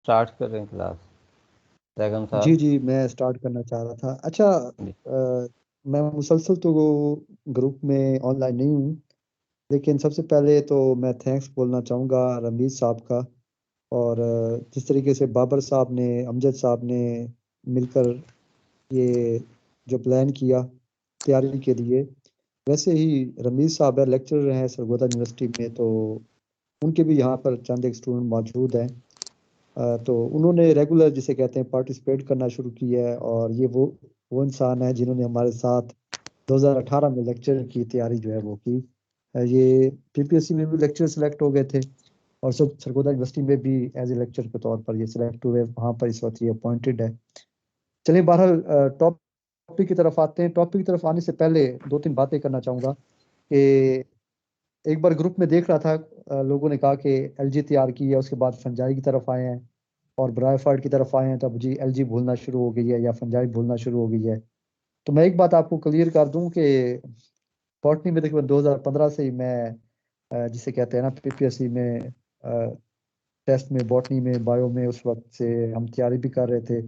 Start कर रहे हैं क्लास। बैगम जी साहब। जी, मैं स्टार्ट करना चाह रहा था। अच्छा, जी। मैं मुसलसल तो ग्रुप में ऑनलाइन नहीं हूँ, लेकिन सबसे पहले तो मैं थैंक्स बोलना चाहूँगा रमीज साहब का। और जिस तरीके से बाबर साहब ने, अमजद साहब ने मिलकर ये जो प्लान किया तैयारी के लिए, वैसे ही रमीज साहब है, लेक्चरर हैं सरगोदा यूनिवर्सिटी में, तो उनके भी यहाँ पर चंद एक स्टूडेंट मौजूद हैं। तो उन्होंने रेगुलर जिसे कहते हैं पार्टिसिपेट करना शुरू किया है। और ये वो इंसान है जिन्होंने हमारे साथ 2018 में लेक्चर की तैयारी जो है वो की। ये पीपीएससी में भी लेक्चर सेलेक्ट हो गए थे, और सब सरगोदा यूनिवर्सिटी में भी एज ए लेक्चर के तौर पर ये सिलेक्ट हुए, वहाँ पर इस वक्त ये अपॉइंटेड है। चलिए, बहरहाल टॉपिक की तरफ आते हैं। टॉपिक की तरफ आने से पहले दो तीन बातें करना चाहूँगा कि एक बार ग्रुप में देख रहा था, लोगों ने कहा कि एलजी तैयार की है, उसके बाद फंजाई की तरफ आए हैं और ब्रायफार्ड की तरफ आए हैं, तो अब जी एलजी भूलना शुरू हो गई है या फंजाई भूलना शुरू हो गई है। तो मैं एक बात आपको क्लियर कर दूं कि बॉटनी में तकरीबन 2015 से ही मैं जिसे कहते हैं ना पीपीएससी में टेस्ट में, बॉटनी में, बायो में, उस वक्त से हम तैयारी भी कर रहे थे,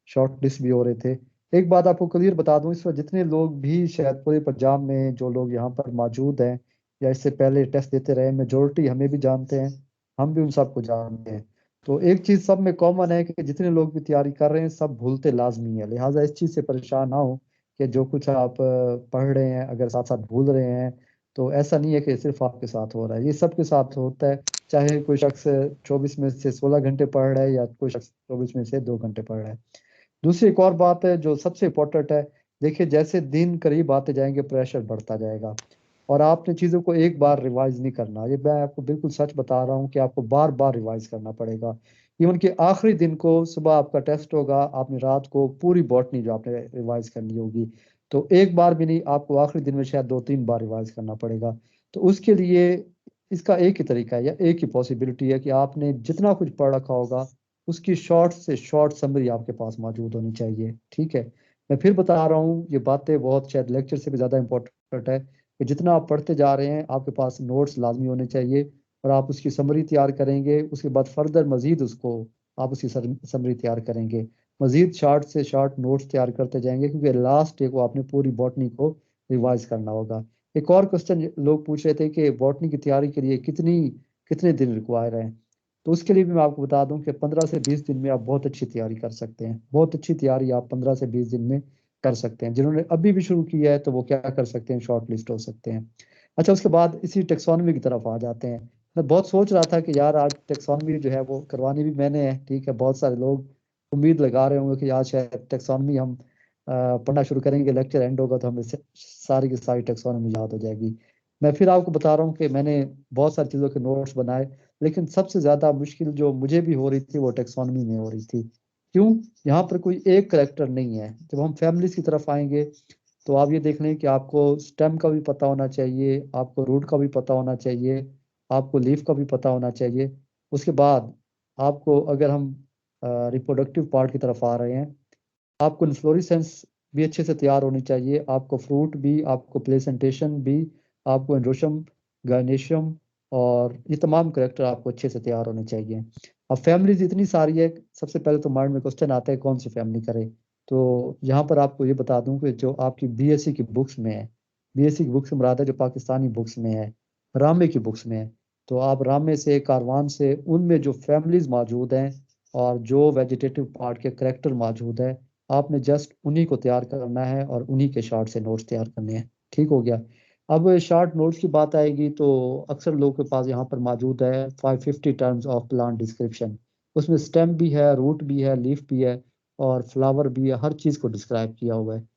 शॉर्ट लिस्ट भी हो रहे थे। एक बात आपको क्लियर बता दूं, इस वक्त जितने लोग भी शायद पूरे पंजाब में जो लोग यहाँ पर मौजूद हैं या इससे पहले टेस्ट देते रहे, मेजोरिटी हमें भी जानते हैं, हम भी उन सबको जानते हैं। तो एक चीज़ सब में कॉमन है कि जितने लोग भी तैयारी कर रहे हैं सब भूलते लाजमी है। लिहाजा इस चीज़ से परेशान ना हो कि जो कुछ आप पढ़ रहे हैं अगर साथ साथ भूल रहे हैं, तो ऐसा नहीं है कि सिर्फ आपके साथ हो रहा है, ये सबके साथ होता है। चाहे कोई शख्स 24 में से 16 घंटे पढ़ रहा है या कोई शख्स 24 में से 2 घंटे पढ़ रहा है। दूसरी एक और बात है जो सबसे इम्पोर्टेंट है, देखिए जैसे दिन करीब आते जाएंगे प्रेशर बढ़ता जाएगा, और आपने चीज़ों को एक बार रिवाइज नहीं करना। ये मैं आपको बिल्कुल सच बता रहा हूँ कि आपको बार बार रिवाइज करना पड़ेगा। इवन कि आखिरी दिन को सुबह आपका टेस्ट होगा, आपने रात को पूरी बॉटनी जो आपने रिवाइज करनी होगी, तो एक बार भी नहीं, आपको आखिरी दिन में शायद 2-3 बार रिवाइज करना पड़ेगा। तो उसके लिए इसका एक ही तरीका है या एक ही पॉसिबिलिटी है कि आपने जितना कुछ पढ़ रखा होगा उसकी शॉर्ट से शॉर्ट समरी आपके पास मौजूद होनी चाहिए। ठीक है, मैं फिर बता रहा हूँ, ये बातें बहुत शायद लेक्चर से भी ज़्यादा इंपॉर्टेंट है कि जितना आप पढ़ते जा रहे हैं आपके पास नोट्स लाजमी होने चाहिए, और आप उसकी समरी तैयार करेंगे, उसके बाद फर्दर मजीद उसको आप उसकी समरी तैयार करेंगे, मजीद शार्ट से शार्ट नोट्स तैयार करते जाएंगे, क्योंकि लास्ट डे को आपने पूरी बॉटनी को रिवाइज करना होगा। एक और क्वेश्चन लोग पूछ रहे थे कि बॉटनी की तैयारी के लिए कितने दिन रिक्वायर है। तो उसके लिए भी मैं आपको बता दूं कि 15 से 20 दिन में आप बहुत अच्छी तैयारी कर सकते हैं। बहुत अच्छी तैयारी आप 15 से 20 दिन में कर सकते हैं। जिन्होंने अभी भी शुरू किया है तो वो क्या कर सकते हैं, शॉर्ट लिस्ट हो सकते हैं। अच्छा, उसके बाद इसी टेक्सोनॉमी की तरफ आ जाते हैं। मैं बहुत सोच रहा था कि यार आज टेक्सोनॉमी जो है वो करवानी भी मैंने है, ठीक है, बहुत सारे लोग उम्मीद लगा रहे होंगे कि आज शायद टेक्सोनॉमी हम पढ़ना शुरू करेंगे, लेक्चर एंड होगा तो हमें सारी की सारी टेक्सोनॉमी याद हो जाएगी। मैं फिर आपको बता रहा हूँ कि मैंने बहुत सारी चीज़ों के नोट्स बनाए, लेकिन सबसे ज़्यादा मुश्किल जो मुझे भी हो रही थी वो टेक्सोनॉमी में हो रही थी। क्यों? यहाँ पर कोई एक करेक्टर नहीं है। जब हम फैमिलीज की तरफ आएंगे तो आप ये देख लें कि आपको स्टेम का भी पता होना चाहिए, आपको रूट का भी पता होना चाहिए, आपको लीफ का भी पता होना चाहिए। उसके बाद आपको, अगर हम रिप्रोडक्टिव पार्ट की तरफ आ रहे हैं, आपको इन्फ्लोरेसेंस भी अच्छे से तैयार होनी चाहिए, आपको फ्रूट भी, आपको प्लेसेंटेशन भी, आपको एंड्रोशम, गायनेशियम, और ये तमाम करेक्टर आपको अच्छे से तैयार होने चाहिए। अब फैमिलीज इतनी सारी है, सबसे पहले तो माइंड में क्वेश्चन आता है कौन सी फैमिली करे। तो यहाँ पर आपको ये बता दूं कि जो आपकी बीएससी की बुक्स में है, बीएससी की बुक्स में मुराद है जो पाकिस्तानी बुक्स में है, रामे की बुक्स में है, तो आप रामे से, कारवान से, उनमें जो फैमिलीज मौजूद हैं और जो वेजिटेटिव पार्ट के करेक्टर मौजूद है, आपने जस्ट उन्हीं को तैयार करना है और उन्हीं के शार्ट से नोट्स तैयार करने हैं। ठीक हो गया। अब शार्ट नोट्स की बात आएगी तो अक्सर लोगों के पास यहाँ पर मौजूद है 550 टर्म्स ऑफ प्लांट डिस्क्रिप्शन। उसमें स्टेम भी है, रूट भी है, लीफ भी है, और फ्लावर भी है, हर चीज़ को डिस्क्राइब किया हुआ है।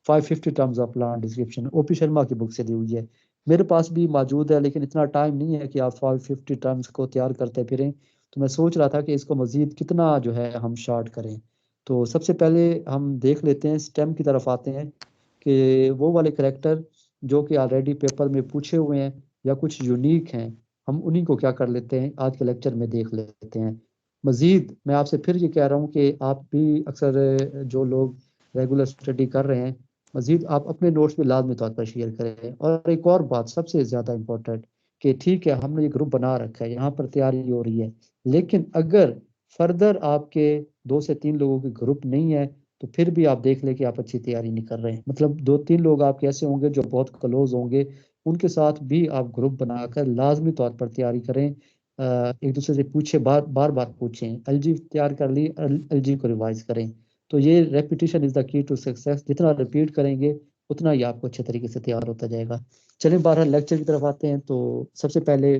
550 terms of plant description OP Sharma की बुक से ली हुई है, मेरे पास भी मौजूद है, लेकिन इतना टाइम नहीं है कि आप 550 टर्म्स को तैयार करते फिरें। तो मैं सोच रहा था कि इसको मज़ीद कितना जो है हम शार्ट करें। तो सबसे पहले हम देख लेते हैं, स्टेम की तरफ आते हैं कि वो वाले करेक्टर जो कि ऑलरेडी पेपर में पूछे हुए हैं या कुछ यूनिक हैं, हम उन्हीं को क्या कर लेते हैं, आज के लेक्चर में देख लेते हैं। मज़ीद मैं आपसे फिर ये कह रहा हूँ कि आप भी अक्सर जो लोग रेगुलर स्टडी कर रहे हैं, मज़ीद आप अपने नोट्स भी लाजमी तौर पर शेयर करें। और एक और बात सबसे ज़्यादा इम्पोर्टेंट, कि ठीक है हमने ये ग्रुप बना रखा है, यहाँ पर तैयारी हो रही है, लेकिन अगर फर्दर आपके 2 से 3 लोगों के ग्रुप नहीं है तो फिर भी आप देख लें कि आप अच्छी तैयारी नहीं कर रहे हैं। मतलब 2-3 लोग आपके ऐसे होंगे जो बहुत क्लोज होंगे, उनके साथ भी आप ग्रुप बनाकर लाजमी तौर पर तैयारी करें। एक दूसरे से पूछे, बार बार बार पूछें। एलजी तैयार कर ली, एलजी को रिवाइज करें। तो ये repetition is the key to success. जितना रिपीट करेंगे उतना ही आपको अच्छे तरीके से तैयार होता जाएगा। चलिए बहरहाल लेक्चर की तरफ आते हैं। तो सबसे पहले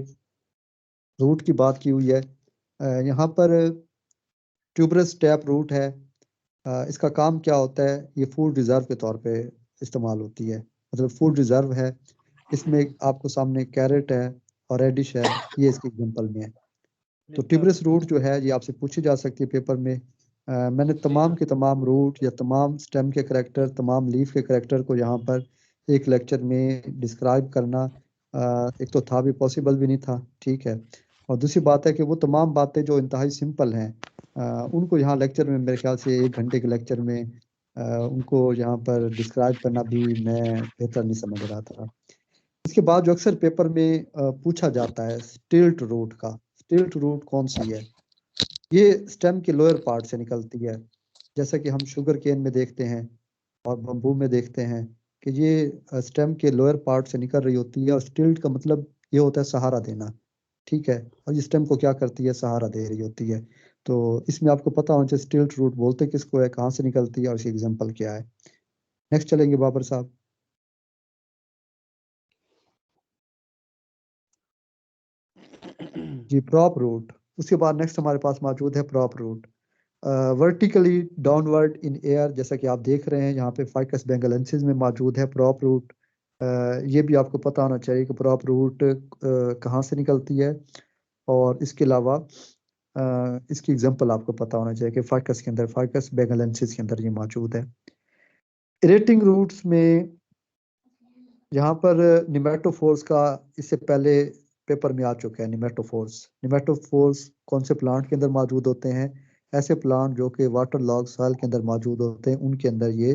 रूट की बात की हुई है। यहाँ पर ट्यूबरस टैप रूट है। इसका काम क्या होता है? ये फूड रिजर्व के तौर पे इस्तेमाल होती है, मतलब फूड रिजर्व है। इसमें आपको सामने कैरेट है और रेडिश है, ये इसके एग्जांपल में है। तो ट्यूबरस रूट जो है ये आपसे पूछी जा सकती है पेपर में। मैंने तमाम के तमाम रूट या तमाम स्टेम के करैक्टर, तमाम लीफ के करैक्टर को यहाँ पर एक लेक्चर में डिस्क्राइब करना एक तो था भी, पॉसिबल भी नहीं था, ठीक है। और दूसरी बात है कि वो तमाम बातें जो इंतहाई सिंपल हैं उनको यहाँ लेक्चर में मेरे ख्याल से 1 घंटे के लेक्चर में उनको यहाँ पर डिस्क्राइब करना भी मैं बेहतर नहीं समझ रहा था। इसके बाद जो अक्सर पेपर में पूछा जाता है स्टिल्ट रूट का, स्टिल्ट रूट कौन सी है? ये स्टेम के लोअर पार्ट से निकलती है, जैसा कि हम शुगर केन में देखते हैं और बम्बू में देखते हैं कि ये स्टेम के लोअर पार्ट से निकल रही होती है। और स्टिल्ट का मतलब ये होता है सहारा देना, ठीक है। और ये स्टेम को क्या करती है? सहारा दे रही होती है। तो इसमें आपको पता होना चाहिए स्टिल्ट रूट बोलते किसको है, कहाँ से निकलती है और इसकी एग्जाम्पल क्या है। नेक्स्ट चलेंगे बाबर साहब। जी, प्रॉप रूट। उसके बाद नेक्स्ट हमारे पास मौजूद है prop root. Vertically downward in air, जैसा कि आप देख रहे हैं यहाँ पे फाइकस बेंगलेंसिस में मौजूद है प्रॉप रूट। ये भी आपको पता होना चाहिए कि प्रॉप रूट कहाँ से निकलती है। और इसके अलावा इसकी एग्जांपल आपको पता होना चाहिए कि फाइकस के अंदर, फाइकस बेंगलेंसिस के अंदर ये मौजूद है। इरेटिंग रूट्स में यहाँ पर निमेटोफोर्स का इससे पहले पेपर में आ चुका है। निमेटोफोर्स, निमेटोफोर्स कौन से प्लांट के अंदर मौजूद होते हैं? ऐसे प्लांट जो कि वाटर लॉग सॉइल के अंदर मौजूद होते हैं, उनके अंदर ये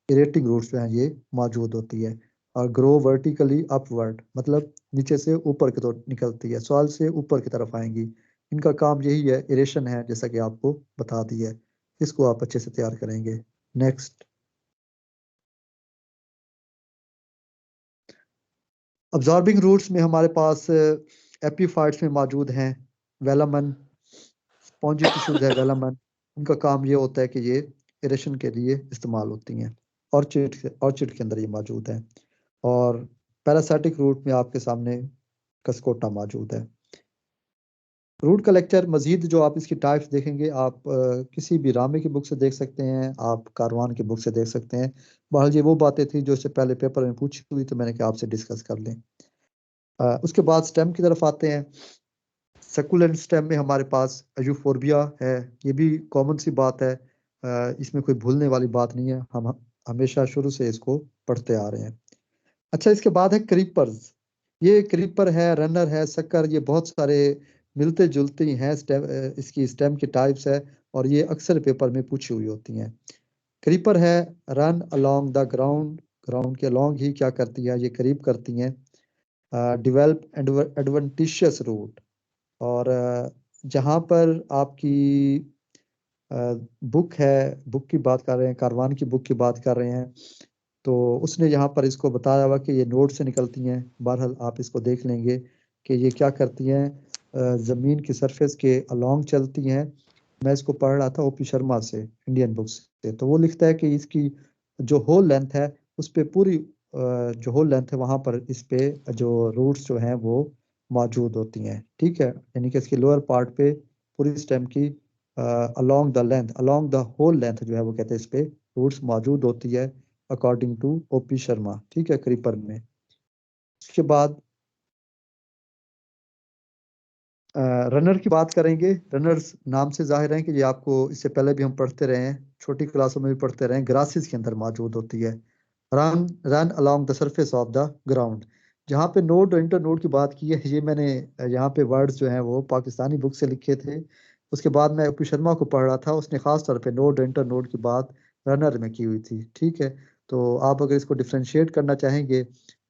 इरेटिंग रूट्स जो हैं ये मौजूद होती है। और ग्रो वर्टिकली अपवर्ड, मतलब नीचे से ऊपर की तरफ निकलती है, सॉइल से ऊपर की तरफ आएंगी। इनका काम यही है, इरेशन है, जैसा कि आपको बता दी है। इसको आप अच्छे से तैयार करेंगे। नेक्स्ट, अब्जॉर्बिंग रूट्स में हमारे पास एपीफाइट्स में मौजूद हैं वेलामन, स्पॉन्जी टिश्यूज है वेलामन। उनका काम ये होता है कि ये इरेशन के लिए इस्तेमाल होती हैं। ऑर्चिड के अंदर ये मौजूद है। और पैरासाइटिक रूट में आपके सामने कसकोटा मौजूद है। रूट का लेक्चर मजीद जो आप इसकी टाइप्स देखेंगे, आप किसी भी रामे की बुक से देख सकते हैं, आप कारवान की बुक से देख सकते हैं। बहरहाल ये वो बातें थी जो इससे पहले पेपर में पूछी हुई, तो मैंने कहा आपसे डिस्कस कर लें। उसके बाद स्टेम की तरफ आते हैं। सकुलेंट स्टेम में हमारे पास यूफोर्बिया है। ये भी कॉमन सी बात है, इसमें कोई भूलने वाली बात नहीं है, हम हमेशा शुरू से इसको पढ़ते आ रहे हैं। अच्छा, इसके बाद है क्रीपर्स। ये क्रीपर है, रनर है, शक्कर, ये बहुत सारे मिलते जुलते ही हैं स्टेम, इसकी स्टेम की टाइप्स है और ये अक्सर पेपर में पूछी हुई होती हैं। क्रीपर है run along the ground, ground के अलोंग ही क्या करती है? ये करीब करती हैं। Develop adventitious root. और जहाँ पर आपकी बुक है, बुक की बात कर रहे हैं, कारवान की बुक की बात कर रहे हैं, तो उसने यहाँ पर इसको बताया हुआ कि ये नोड से निकलती हैं। बहरहाल आप इसको देख लेंगे कि ये क्या करती हैं, ज़मीन की सरफेस के अलोंग चलती हैं। मैं इसको पढ़ रहा था ओपी शर्मा से, इंडियन बुक्स से, तो वो लिखता है कि इसकी जो होल लेंथ है उस पे पूरी जो होल लेंथ है वहाँ पर इस पे जो रूट्स जो हैं वो मौजूद होती हैं, ठीक है। यानी कि इसकी लोअर पार्ट पे पूरी स्टेम की along the length, along the whole length जो है वो कहते हैं इस पे रूट्स मौजूद होती है, अकॉर्डिंग टू ओपी शर्मा, ठीक है, क्रीपर में। इसके बाद रनर की बात करेंगे। रनर्स नाम से जाहिर है कि ये आपको इससे पहले भी हम पढ़ते रहे हैं, छोटी क्लासों में भी पढ़ते रहे हैं, ग्रासेस के अंदर मौजूद होती है। Run run along the surface of the ground. जहाँ पे नोड और इंटर नोड की बात की है, ये मैंने यहाँ पे वर्ड्स जो हैं वो पाकिस्तानी बुक से लिखे थे। उसके बाद मैं ओपी शर्मा को पढ़ रहा था, उसने खास तौर पे नोड और इंटर नोड की बात रनर में की हुई थी, ठीक है। तो आप अगर इसको डिफ्रेंशिएट करना चाहेंगे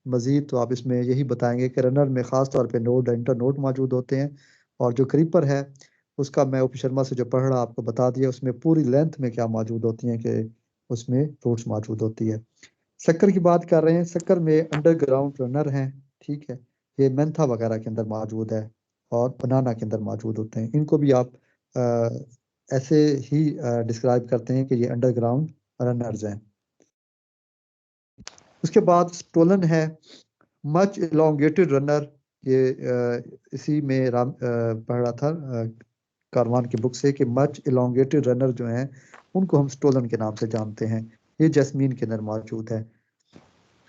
मजीद, तो आप इसमें यही बताएंगे कि रनर में खास तौर पे नोड और इंटर नोड मौजूद होते हैं। और जो क्रीपर है उसका मैं ओपी शर्मा से जो पढ़ रहा आपको बता दिया, उसमें पूरी लेंथ में क्या मौजूद होती हैं कि उसमें रूट्स मौजूद होती है। शक्कर की बात कर रहे हैं, शक्कर में अंडरग्राउंड रनर हैं, ठीक है, ये मेंथा वगैरह के अंदर मौजूद है और बनाना के अंदर मौजूद होते हैं। इनको भी आप ऐसे ही डिस्क्राइब करते हैं कि ये अंडरग्राउंड रनर्स हैं। उसके बाद स्टोलन है, मच इलोंगेटेड रनर, ये इसी में पढ़ रहा था कारवान की बुक से कि मच इलोंगेटेड रनर जो हैं उनको हम स्टोलन के नाम से जानते हैं, ये जैस्मीन के अंदर मौजूद है।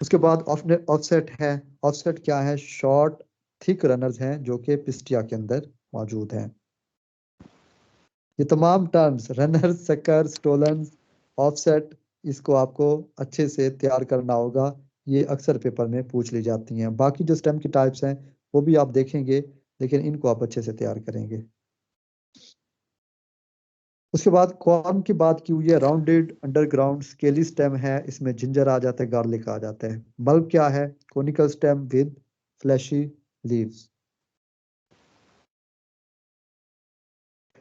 उसके बाद ऑफसेट है, ऑफसेट क्या है, शॉर्ट थिक रनर्स हैं जो कि पिस्टिया के अंदर मौजूद हैं। ये तमाम terms runner, sucker, stolon, offset, इसको आपको अच्छे से तैयार करना होगा, ये अक्सर पेपर में पूछ ली जाती हैं। बाकी जो स्टेम की टाइप्स हैं वो भी आप देखेंगे, लेकिन इनको आप अच्छे से तैयार करेंगे। उसके बाद कॉर्न की बात की हुई है, राउंडेड अंडरग्राउंड स्केली स्टेम है, इसमें जिंजर आ जाता है, गार्लिक आ जाता है। बल्ब क्या है, conical stem with flashy leaves.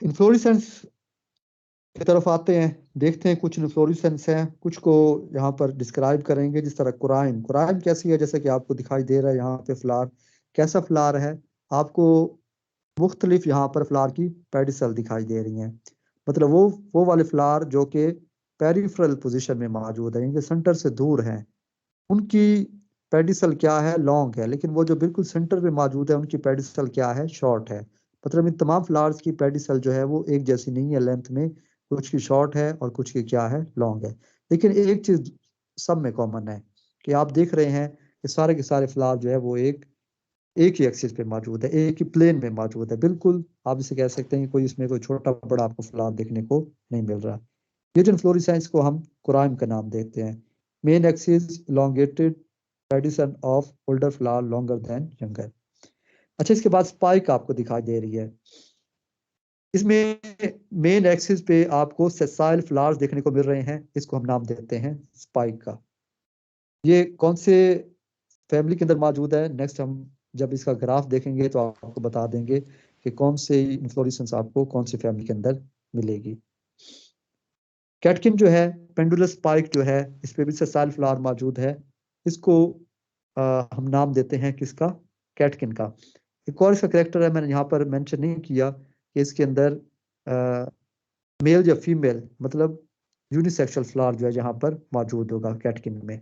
Inflorescence की तरफ आते हैं, देखते हैं कुछ इन्फ्लोरेसेंस हैं, कुछ को यहाँ पर डिस्क्राइब करेंगे। जिस तरह कुराइम, कुराइम कैसी है, जैसे कि आपको दिखाई दे रहा है यहाँ पे फ्लावर, कैसा फ्लावर है, आपको मुख्तलिफ यहाँ पर फ्लावर की पेडिसल दिखाई दे रही हैं, मतलब वो वाले फ्लावर जो कि पेरिफेरल पोजीशन में मौजूद है, इनके सेंटर से दूर हैं, उनकी पेडिसल क्या है, लॉन्ग है, लेकिन वो जो बिल्कुल सेंटर में मौजूद है उनकी पेडिसल क्या है, शॉर्ट है। मतलब इन तमाम फ्लावर्स की पेडिसल जो है वो एक जैसी नहीं है लेंथ में, कुछ की शॉर्ट है और कुछ की क्या है, लॉन्ग है। लेकिन एक चीज सब में कॉमन है कि आप देख रहे हैं कि सारे के सारे फ्लावर जो है वो एक ही एक्सिस पे मौजूद है, एक ही प्लेन में मौजूद है, बिल्कुल आप इसे कह सकते हैं कि कोई इसमें कोई छोटा बड़ा आपको फ्लावर देखने को नहीं मिल रहा। ये जो इन्फ्लोरेसेंस को हम कुराइम का नाम देते हैं। Main axis elongated pedicel of older flower longer than younger. अच्छा, इसके बाद स्पाइक आपको दिखाई दे रही है, इसमें मेन एक्सिस पे आपको सेसाइल फ्लावर्स देखने को मिल रहे हैं, इसको हम नाम देते हैं स्पाइक का। ये कौन से फैमिली के अंदर मौजूद है, नेक्स्ट हम जब इसका ग्राफ देखेंगे तो आपको बता देंगे कि कौन से इन्फ्लोरेसेंस आपको कौन सी फैमिली के अंदर मिलेगी। कैटकिन जो है, पेंडुलस स्पाइक जो है, इस पे भी सेसाइल फ्लावर मौजूद है, इसको हम नाम देते हैं किसका, कैटकिन का। एक और इसका करेक्टर है, मैंने यहाँ पर मेंशन नहीं किया कि इसके अंदर मेल या फीमेल मतलब यूनिसेक्सुअल फ्लावर जो है यहाँ पर मौजूद होगा कैटकिन में।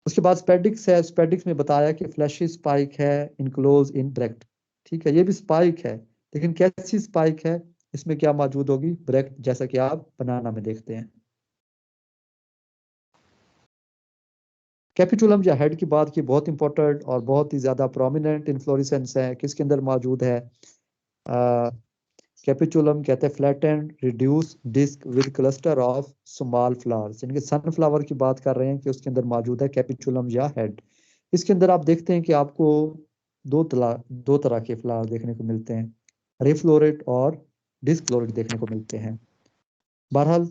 उसके बाद स्पेडिक्स है, स्पेडिक्स में बताया कि फ्लैशी स्पाइक है, इनक्लोज इन ब्रैक्ट, ठीक है, ये भी स्पाइक है, लेकिन कैसी स्पाइक है, इसमें क्या मौजूद होगी, ब्रैक्ट, जैसा कि आप बनाना में देखते हैं। कैपिटुलम या हेड की बात की, बहुत इंपॉर्टेंट और बहुत ही ज्यादा प्रोमिनेंट इन्फ्लोरेसेंस है, किसके अंदर मौजूद है, कैपिटुलम कहते हैं flattened reduce disc with cluster of small flowers, यानी कि सनफ्लावर की बात कर रहे हैं कि उसके अंदर मौजूद है कैपिटुलम या हेड। इसके अंदर आप देखते हैं कि आपको दो तरह के फ्लावर देखने को मिलते हैं, रेफ्लोरेट और डिस्फ्लोरेट देखने को मिलते हैं। बहरहाल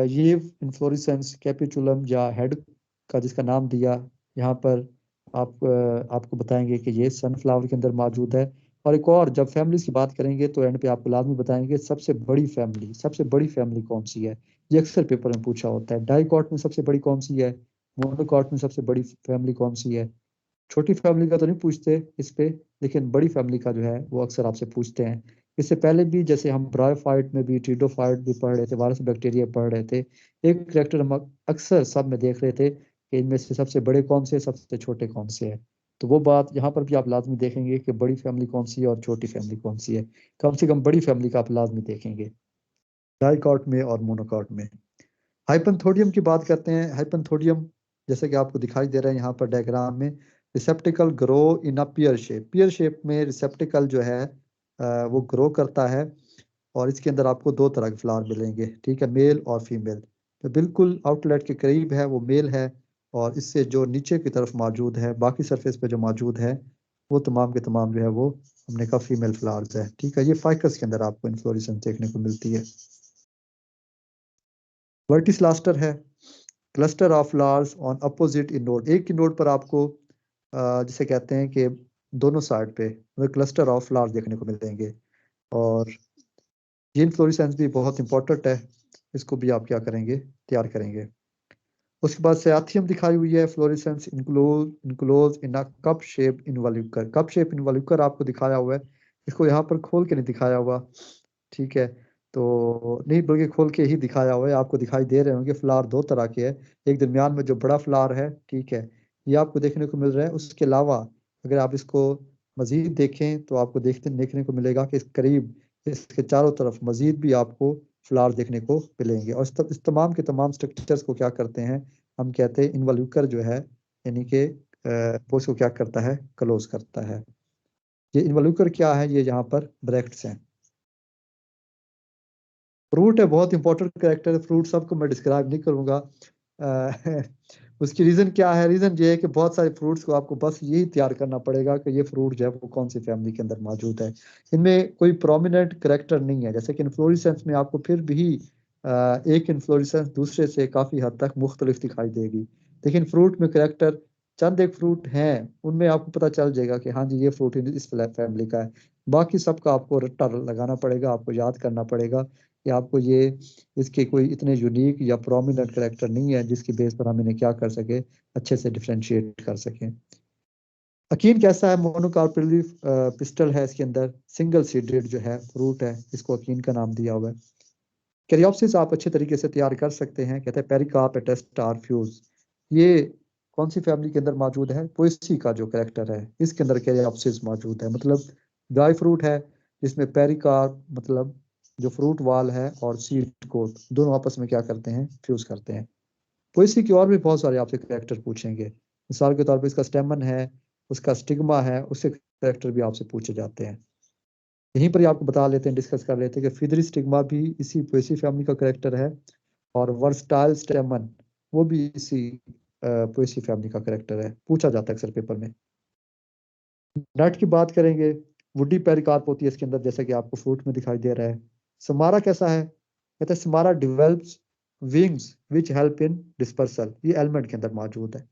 ये इन्फ्लोरेसेंस कैपिटुलम या हेड का जिसका नाम दिया यहाँ पर आपको बताएंगे कि ये सनफ्लावर के अंदर मौजूद है। और एक और, जब फैमिलीज की बात करेंगे तो एंड पे आपको लाजमी बताएंगे सबसे बड़ी फैमिली कौन सी है, ये अक्सर पेपर में पूछा होता है। डाइकॉट में सबसे बड़ी कौन सी है, मोनोकॉट में सबसे बड़ी फैमिली कौन सी है। छोटी फैमिली का तो नहीं पूछते इस पे, लेकिन बड़ी फैमिली का जो है वो अक्सर आपसे पूछते हैं। इससे पहले भी जैसे हम ब्रायोफाइट में भी टीडोफाइट भी पढ़ रहे थे, वायरस बैक्टीरिया पढ़ रहे थे, एक करेक्टर हम अक्सर सब में देख रहे थे कि इनमें से सबसे बड़े कौन से, सबसे छोटे कौन से हैं। तो वो बात यहाँ पर भी आप लाजमी देखेंगे कि बड़ी फैमिली कौन सी है और छोटी फैमिली कौन सी है। कम से कम बड़ी फैमिली का आप लाजमी देखेंगे डाइकॉट में और मोनोकॉट में। हाइपनथोडियम की बात करते हैं, हाइपनथोडियम जैसे कि आपको दिखाई दे रहा है यहाँ पर डायग्राम में, रिसेप्टिकल grow in a peer shape में रिसेप्टिकल जो है वो ग्रो करता है, और इसके अंदर आपको दो तरह के फ्लावर मिलेंगे, ठीक है, मेल और फीमेल। तो बिल्कुल आउटलेट के करीब है वो मेल है, और इससे जो नीचे की तरफ मौजूद है बाकी सरफेस पे जो मौजूद है वो तमाम के तमाम जो है वो हमने कहा फीमेल फ्लावर्स है, ठीक है। ये फाइकस के अंदर आपको इन्फ्लोरेसेंस देखने को मिलती है। वर्टिस्लास्टर है, cluster of flowers on opposite in node, एक ही नोड पर आपको जिसे कहते हैं कि दोनों साइड पे हमें क्लस्टर ऑफ फ्लावर्स देखने को मिलेंगे। और ये इन्फ्लोरेसेंस भी बहुत इंपॉर्टेंट है, इसको भी आप क्या करेंगे, तैयार करेंगे। उसके बाद सेआथियम दिखाई हुई है, inflorescence enclose in a cup shape involucre. Cup shape involucre आपको दिखाया हुआ है, इसको यहाँ पर खोल के नहीं दिखाया हुआ, ठीक है, तो नहीं बल्कि खोल के ही दिखाया हुआ है। आपको दिखाई दे रहे होंगे फ्लावर दो तरह के हैं, एक दरमियान में जो बड़ा फ्लावर है, ठीक है, ये आपको देखने को मिल रहा है। उसके अलावा अगर आप इसको मजीद देखें तो आपको देखने को मिलेगा कि इस करीब इसके चारों तरफ मजीद भी आपको फ्लावर देखने को मिलेंगे। और इस तमाम के तमाम स्ट्रक्चर्स को क्या करते हैं, हम कहते हैं इनवॉल्यूकर जो है, यानी कि वो इसको क्या करता है, क्लोज करता है। ये इनवॉल्यूकर क्या है, ये यहाँ पर ब्रैकेट्स हैं। फ्रूट है, बहुत इंपॉर्टेंट कैरेक्टर है। फ्रूट सबको मैं डिस्क्राइब नहीं करूंगा। उसकी रीजन क्या है, रीजन ये है कि बहुत सारे फ्रूट्स को आपको बस यही तैयार करना पड़ेगा कि ये फ्रूट जो है वो कौन सी फैमिली के अंदर मौजूद है। इनमें कोई प्रोमिनेंट कैरेक्टर नहीं है, जैसे कि इन्फ्लोरेसेंस में आपको फिर भी एक इन्फ्लोरेसेंस दूसरे से काफी हद तक मुख्तलिफ दिखाई देगी, लेकिन फ्रूट में कैरेक्टर चंद एक फ्रूट हैं, उनमें आपको पता चल जाएगा कि हाँ जी ये फ्रूट इस फैमिली का है। बाकी सबका आपको रट्टा लगाना पड़ेगा, आपको याद करना पड़ेगा कि आपको ये इसके कोई इतने यूनिक या प्रोमिनेंट कैरेक्टर नहीं है जिसकी बेस पर हम इन्हें क्या कर सके, अच्छे से डिफ्रेंशिएट कर सकें। अकीन कैसा है, मोनोकार्पेली पिस्टल है, इसके अंदर सिंगल सीडेड जो है फ्रूट है, इसको अकीन का नाम दिया हुआ है। कैरियोप्सिस आप अच्छे तरीके से तैयार कर सकते हैं, कहते हैं पेरिकार्प एटेस्टार फ्यूज। ये कौन सी फैमिली के अंदर मौजूद है, पोएसी का जो कैरेक्टर है इसके अंदर कैरियोप्सिस मौजूद है। मतलब ड्राई फ्रूट है जिसमें पेरिकार्प मतलब जो फ्रूट वाल है और सीड कोट दोनों आपस में क्या करते हैं, फ्यूज करते हैं। पोएसी की और भी बहुत सारे आपसे कैरेक्टर पूछेंगे, मिसाल के तौर पर इसका स्टेमन है, उसका स्टिग्मा है, उससे कैरेक्टर भी आपसे पूछे जाते हैं। यहीं पर ही आपको बता लेते हैं, डिस्कस कर लेते हैं कि फिदरी स्टिग्मा भी इसी पोएसी फैमिली का कैरेक्टर है, और वर्सटाइल स्टेमन वो भी इसी पोएसी फैमिली का कैरेक्टर है, पूछा जाता है अक्सर पेपर में। नट की बात करेंगे, वुडी पेरिकार्प होती है इसके अंदर, जैसा कि आपको फ्रूट में दिखाई दे रहा है। समारा कैसा है, कहते हैं samara develops wings which help in dispersal, ये एलिमेंट के अंदर मौजूद है।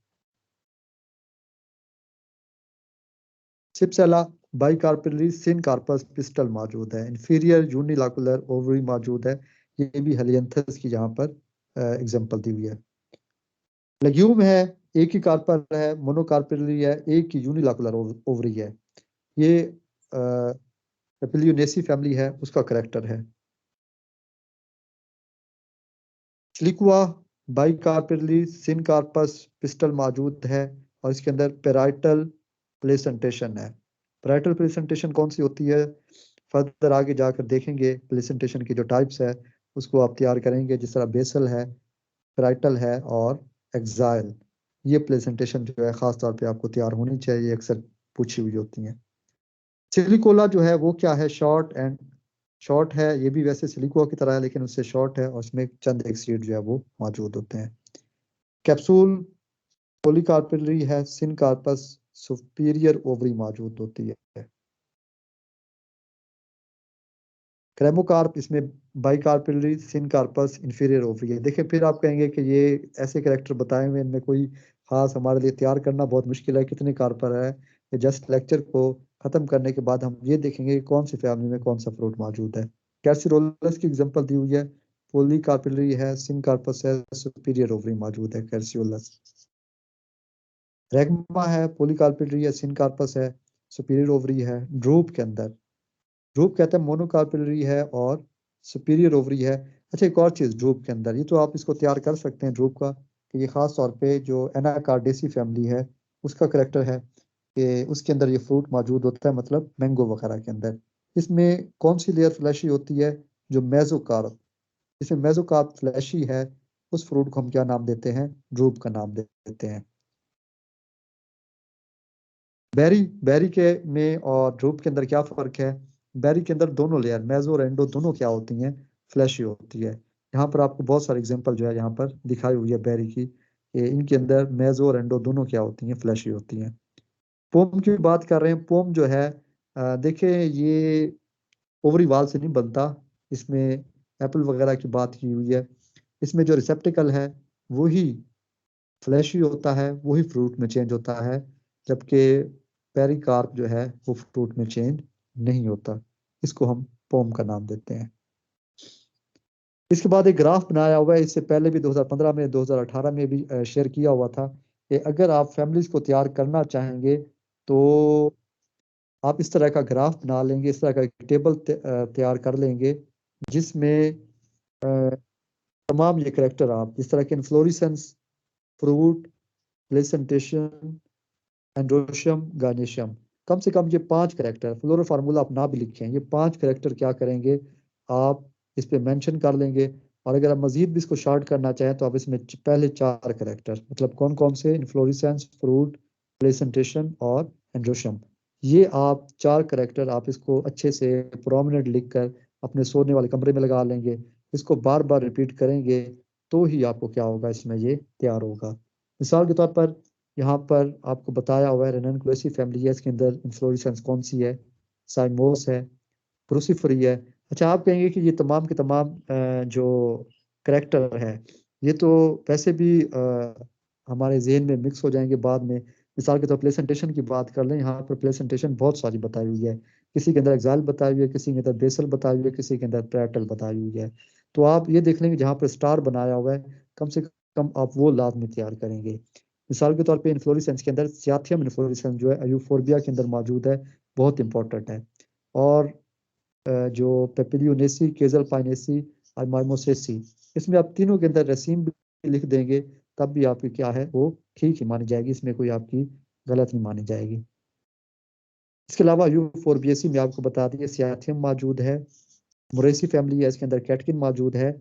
सिप्सेला बाइकार्पेलरी सिन कार्पस पिस्टल मौजूद है। इंफीरियर यूनिलैकुलर ओवरी मौजूद है, ये भी हेलियंथस की यहाँ पर एग्जांपल दी हुई है। लेग्यूम है, एक ही कार्पर है, मोनोकार्पेलरी है, एक ही यूनिलैकुलर ओवरी है। ये पेपिलियोनेसी फैमिली है, उसका करेक्टर है। स्लिकुआ बाइकार्पेलरी सिन कार्पस पिस्टल मौजूद है, और इसके अंदर पेराइटल प्लेसेंटेशन है। पेराइटल प्लेसेंटेशन कौन सी होती है, फर्दर आगे जाकर देखेंगे। प्लेसेंटेशन की जो टाइप्स है उसको आप तैयार करेंगे, जिस तरह बेसल है, पेराइटल है और एक्साइल। ये प्लेसेंटेशन जो है खास तौर पे आपको तैयार होनी चाहिए, अक्सर पूछी हुई होती हैं। सिलिकोला जो है वो क्या है, शॉर्ट है, ये भी वैसे सिलिकोआ की तरह है लेकिन उससे शॉर्ट है, और उसमें चंद एक सीड जो है वो मौजूद होते हैं। कैप्सूल पॉलीकार्पेलरी है, सिन कार्पस सुपीरियर ओवरी मौजूद होती है। क्रेमोकार्प इसमें बाइकार्पेलरी सिन कार्पस इंफीरियर ओवरी है। देखिए फिर आप कहेंगे कि ये ऐसे कैरेक्टर बताए हुए, इनमें कोई खास हमारे लिए तैयार करना बहुत मुश्किल है, कितने कार्पर है। ये जस्ट लेक्चर को खत्म करने के बाद हम ये देखेंगे कि कौन सी फैमिली में कौन सा फ्रूट मौजूद है। कैर्सिरोलस की एग्जांपल दी हुई है, पॉलीकार्पेलरी है, सिन कार्पस है, सुपीरियर ओवरी मौजूद है कैर्सियोलस। रेगमा है, पॉलीकार्पेलरी है, सिन कार्पस है, सुपीरियर ओवरी है। ड्रूप के अंदर, ड्रूप कहते हैं मोनोकार्पेलरी है और सुपीरियर ओवरी है। अच्छा एक और चीज ड्रूप के अंदर, ये तो आप इसको तैयार कर सकते हैं ड्रूप का, कि ये खास तौर पे जो एनाकार्डेसी फैमिली है उसका करेक्टर है कि उसके अंदर ये फ्रूट मौजूद होता है, मतलब मैंगो वगैरह के अंदर। इसमें कौन सी लेयर फ्लैशी होती है, जो मेसोकार्प, इसमें मेसोकार्प फ्लैशी है, उस फ्रूट को हम क्या नाम देते हैं, ड्रूप का नाम देते हैं। बेरी बेरी के में और ड्रूप के अंदर क्या फर्क है, बेरी के अंदर दोनों लेयर मेजो और एंडो दोनों क्या होती हैं, फ्लैशी होती है। यहाँ पर आपको बहुत सारे एग्जांपल जो है यहाँ पर दिखाई हुई है बेरी की, इनके अंदर मेजो और एंडो दोनों क्या होती हैं, फ्लैशी होती हैं। पोम की बात कर रहे हैं, पोम जो है देखिए ये ओवरी वाल से नहीं बनता, इसमें एप्पल वगैरह की बात की हुई है। इसमें जो रिसेप्टिकल है वही फ्लैशी होता है, वही फ्रूट में चेंज होता है, जबकि पेरिकार्प जो है वो फ्रूट में चेंज नहीं होता। इसको हम पोम का नाम देते हैं। इसके बाद एक ग्राफ बनाया हुआ है, इससे पहले भी 2015 में 2018 में भी शेयर किया हुआ था कि अगर आप फैमिलीज को तैयार करना चाहेंगे तो आप इस तरह का ग्राफ बना लेंगे, इस तरह का एक टेबल तैयार कर लेंगे जिसमें तमाम ये करेक्टर आप जिस तरह के इन्फ्लोरेसेंस, फ्रूट, प्लेसेंटेशन, एंड्रोशियम, गार्निशियम, कम से कम ये 5 करेक्टर, फ्लोरो फार्मूला आप ना भी लिखें, ये 5 करेक्टर क्या करेंगे आप इस पे मेंशन कर लेंगे। और अगर आप मजीद भी इसको शॉर्ट करना चाहें तो आप इसमें पहले 4 करेक्टर, मतलब कौन कौन से, इन्फ्लोरेसेंस, फ्रूट, प्लेसेंटेशन और एंड्रोशियम, ये आप 4 करेक्टर आप इसको अच्छे से प्रोमिनेंट लिखकर अपने सोने वाले कमरे में लगा लेंगे। इसको बार बार रिपीट करेंगे तो ही आपको क्या होगा, इसमें ये तैयार होगा। मिसाल के तौर पर यहाँ पर आपको बताया हुआ है रेनन फैमिली है, इसके अंदर इन्फ्लोरेसेंस कौन सी है, साइमोस है, क्रूसीफरी है। अच्छा, आप कहेंगे कि ये तमाम के तमाम जो करेक्टर है ये तो वैसे भी हमारे जहन में मिक्स हो जाएंगे बाद में। मिसाल के तौर प्लेसेंटेशन की बात कर लें, यहाँ पर प्लेसेंटेशन बहुत सारी बताई हुई है, किसी के अंदर एक्साइल बताई हुई है, किसी के अंदर बेसल बताई हुई है, किसी के अंदर पैरेटल बताई हुई है। तो आप ये देख लेंगे जहाँ पर स्टार बनाया हुआ है कम से कम आप वो लाजमी तैयार करेंगे। मिसाल के तौर पे इन्फ्लोरेसेंस के अंदर सियाथियम इन्फ्लोरेसेंस जो है यूफोर्बिया के अंदर मौजूद है, बहुत इंपॉर्टेंट है। और जो पेपिलियोनेसी, केजल पाइनेसी और माइमोसेसी, इसमें आप तीनों के अंदर रसीम भी लिख देंगे तब भी आपकी क्या है वो ठीक ही मानी जाएगी, इसमें कोई आपकी गलत नहीं मानी जाएगी। इसके अलावा यूफोर्बिएसी में आपको बता दिए सियाथियम मौजूद है, मोरेसी फैमिली है इसके अंदर कैटकिन मौजूद है,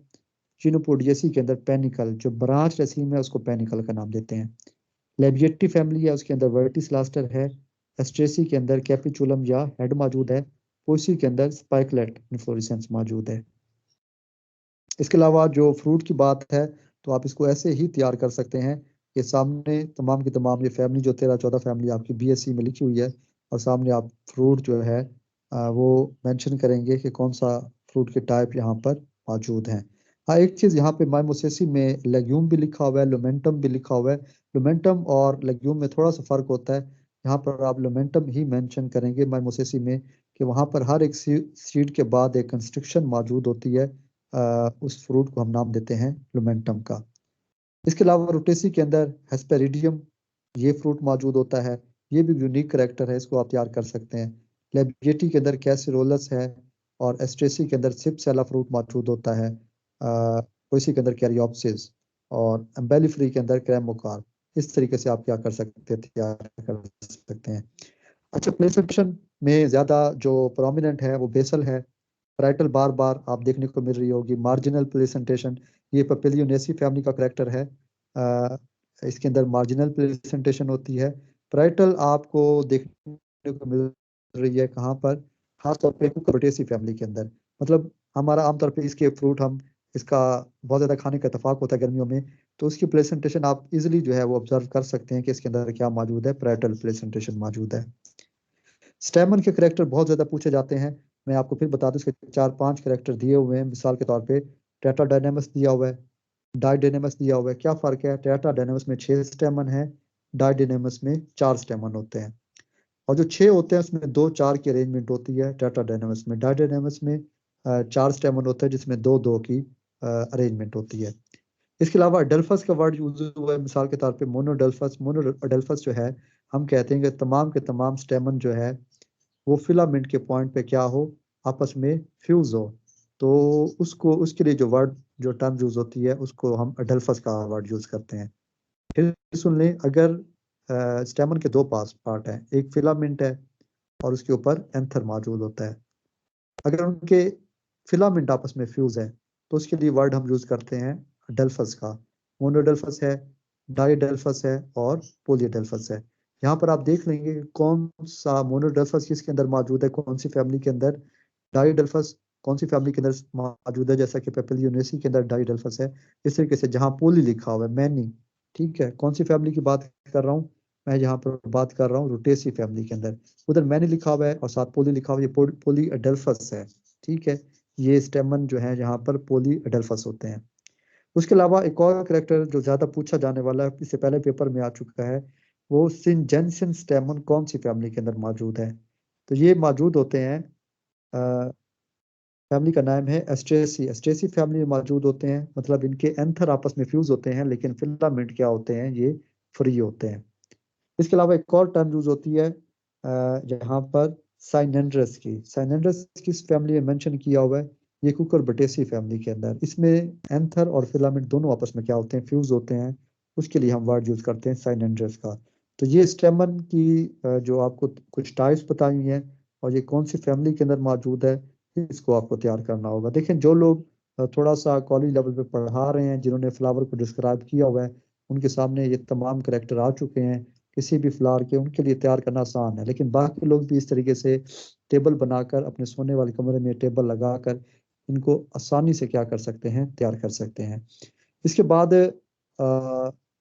चिनोपोडियसी के अंदर पेनिकल, जो ब्रांच रसीम है उसको पेनिकल का नाम देते हैं, लेबिएटी फैमिली है उसके अंदर वर्टिसलास्टर है, एस्ट्रेसी के अंदर कैपिचुलम या हेड मौजूद है, पोसी के अंदर स्पाइकलेट इन्फ्लोरेसेंस मौजूद है। इसके अलावा जो फ्रूट की बात है तो आप इसको ऐसे ही तैयार कर सकते हैं कि सामने तमाम की तमाम ये फैमिली जो 13-14 फैमिली आपकी बीएससी में लिखी हुई है और सामने आप फ्रूट जो है वो मेंशन करेंगे कि कौन सा फ्रूट के टाइप यहाँ पर मौजूद हैं। हाँ, एक चीज़ यहाँ पे माइमोसेसी में लेग्यूम भी लिखा हुआ है, लुमेंटम भी लिखा हुआ है। लुमेंटम और लेग्यूम में थोड़ा सा फर्क होता है, यहाँ पर आप लुमेंटम ही मेंशन करेंगे माइमोसेसी में कि वहाँ पर हर एक सीड के बाद एक कंस्ट्रक्शन मौजूद होती है, उस फ्रूट को हम नाम देते हैं लुमेंटम का। इसके अलावा रोटेसी के अंदर हेस्पेरिडियम ये फ्रूट मौजूद होता है, ये भी यूनिक करेक्टर है, इसको आप तैयार कर सकते हैं। लेबिएटी के अंदर कैसिरोलस है और एस्ट्रेसी के अंदर सिपसेला फ्रूट मौजूद होता है, कोसी के अंदर कैरियोप्सिस और एम्बेलिफ्री के अंदर क्रैमोकार। इस तरीके से आप क्या कर सकते हैं, तैयार कर सकते हैं। अच्छा, प्लेसेंटेशन में ज्यादा जो प्रोमिनेंट है वो बेसल है, पैरेटल बार बार आप देखने को मिल रही होगी, मार्जिनल प्लेसेंटेशन, ये पेपिलियोनेसी फैमिली का करेक्टर है, इसके अंदर मार्जिनल प्लेसेंटेशन होती है। पैरेटल आपको देखने को मिल रही है कहाँ पर, खासतौर पे कुकुरबिटेसी फैमिली के अंदर। मतलब हमारा आमतौर पे इसके फ्रूट हम इसका बहुत ज्यादा खाने का इतफाक होता है गर्मियों में, तो उसकी प्लेसेंटेशन आप इजिली जो है वो ऑब्जर्व कर सकते हैं कि इसके अंदर क्या मौजूद है, पैरेटल प्लेसेंटेशन मौजूद है। स्टेमन के करेक्टर बहुत ज्यादा पूछे जाते हैं, मैं आपको फिर बता दूं इसके 4-5 करेक्टर दिए हुए हैं। मिसाल के तौर पे टेट्राडायनेमस दिया हुआ है, डाइडेनेमस दिया हुआ है। क्या फर्क है, टेट्राडायनेमस में 6 स्टेमन है, डाइडेनेमस में 4 स्टेमन होते हैं। और जो 6 होते हैं उसमें 2-4 की अरेंजमेंट होती है टेट्राडायनेमस में, डाइडेनेमस में 4 स्टेमन होते हैं जिसमें 2-2 की अरेंजमेंट होती है। इसके अलावा अडल्फस का वर्ड यूज हुआ है, मिसाल के तौर पे मोनोडल्फस। मोनोडल्फस जो है हम कहते हैं कि तमाम के तमाम स्टेमन जो है वो फिलामेंट के पॉइंट पे क्या हो, आपस में फ्यूज हो, तो उसको उसके लिए जो वर्ड जो टर्म यूज होती है उसको हम अडल्फस का वर्ड यूज करते हैं। फिर सुन लें, अगर स्टेमन के 2 पास पार्ट हैं, एक फिलामेंट है और उसके ऊपर एंथर मौजूद होता है, अगर उनके फिलामेंट आपस में फ्यूज है तो उसके लिए वर्ड हम यूज करते हैं अडल्फस का। मोनोडल्फस है, डाइडल्फस है और पोलीडल्फस है। यहाँ पर आप देख लेंगे कि कौन सा मोनोडल्फस किसके अंदर मौजूद है, कौन सी फैमिली के अंदर, डाइडल्फस कौन सी फैमिली के अंदर मौजूद है, जैसा कि पेपिलियोनेसी के अंदर डाइडल्फस है। इस तरीके से जहाँ पोली लिखा हुआ है, मैनी, ठीक है, कौन सी फैमिली की बात कर रहा हूँ मैं, यहाँ पर बात कर रहा हूँ रोटेसी फैमिली के अंदर, उधर मैनी लिखा हुआ है और साथ पोली लिखा हुआ है, ये पोली अडल्फस है, ठीक है। ये स्टेमन जो है यहाँ पर पोली अडल्फस होते हैं। उसके अलावा एक और करेक्टर जो ज्यादा पूछा जाने वाला है, इससे पहले पेपर में आ चुका है, वो सिंजेंसियन स्टेमन कौन सी फैमिली के अंदर मौजूद है। तो ये मौजूद होते हैं, फैमिली का नाम है एस्ट्रेसी। एस्ट्रेसी फैमिली में मौजूद होते हैं, मतलब इनके एंथर आपस में फ्यूज होते हैं, लेकिन फिलामेंट क्या होते हैं, ये फ्री होते हैं। इसके अलावा एक और टर्म यूज होती है यहाँ पर साइनेंड्रस की। साइनेंड्रस किस फैमिली में मेंशन किया हुआ है, ये कुकुरबिटेसी फैमिली के अंदर। इसमें एंथर और फिलामेंट दोनों आपस में क्या होते हैं, फ्यूज होते हैं। उसके लिए हम वर्ड यूज करते हैं साइनेंड्रस का। तो ये स्टेमन की जो आपको कुछ टाइप्स बताई हुई हैं और ये कौन सी फैमिली के अंदर मौजूद है, इसको आपको तैयार करना होगा। देखें, जो लोग थोड़ा सा कॉलेज लेवल पे पढ़ा रहे हैं, जिन्होंने फ्लावर को डिस्क्राइब किया हुआ है, उनके सामने ये तमाम करेक्टर आ चुके हैं किसी भी फ्लावर के, उनके लिए तैयार करना आसान है। लेकिन बाकी लोग भी इस तरीके से टेबल बनाकर अपने सोने वाले कमरे में टेबल लगाकर इनको आसानी से क्या कर सकते हैं, तैयार कर सकते हैं। इसके बाद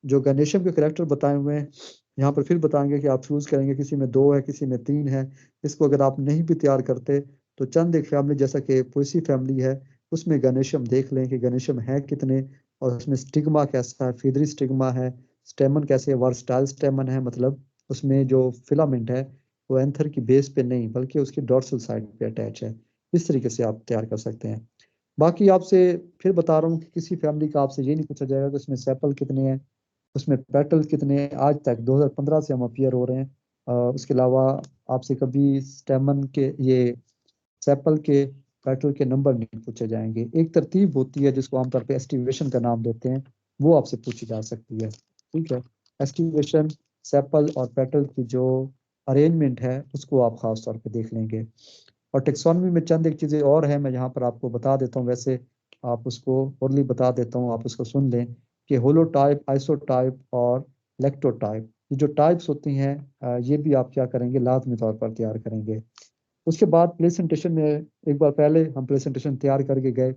जो गणेशम के करेक्टर बताए हुए हैं, यहाँ पर फिर बताएंगे कि आप चूज करेंगे, किसी में 2 है, किसी में 3 है। इसको अगर आप नहीं भी तैयार करते तो चंद एक फैमिली जैसा कि पुइसी फैमिली है, उसमें गणेशम देख लें कि गणेशम है कितने, और उसमें स्टिग्मा कैसा है, फीदरी स्टिग्मा है, स्टेमन कैसे, वर्सटाइल स्टेमन है, मतलब उसमें जो फिलामेंट है वो एंथर की बेस पे नहीं बल्कि उसकी डॉर्सल साइड पे अटैच है। इस तरीके से आप तैयार कर सकते हैं। बाकी आपसे फिर बता रहा हूँ कि किसी फैमिली का आपसे ये नहीं पूछा जाएगा कि उसमें सेपल कितने हैं, उसमें पेटल कितने हैं। आज तक 2015 से हम अपियर हो रहे हैं। उसके अलावा आपसे कभी स्टेमन के, ये सेपल के, पेटल के नंबर नहीं पूछे जाएंगे। एक तरतीब होती है जिसको आमतौर पे एस्टिवेशन का नाम देते हैं, वो आपसे पूछी जा सकती है। ठीक है, एस्टिवेशन, सेपल और पेटल की जो अरेंजमेंट है उसको आप खास तौर पे देख लेंगे। और टेक्सोनमी में चंद एक चीज़ें और हैं, मैं यहाँ पर आपको बता देता हूँ। वैसे आप उसको ओरली बता देता हूँ, आप उसको सुन लें कि होलोटाइप, आइसोटाइप और लेक्टोटाइप, ये जो टाइप्स होती हैं ये भी आप क्या करेंगे, लाजमी तौर पर तैयार करेंगे। उसके बाद प्रेजेंटेशन में, एक बार पहले हम प्रेजेंटेशन तैयार करके गए,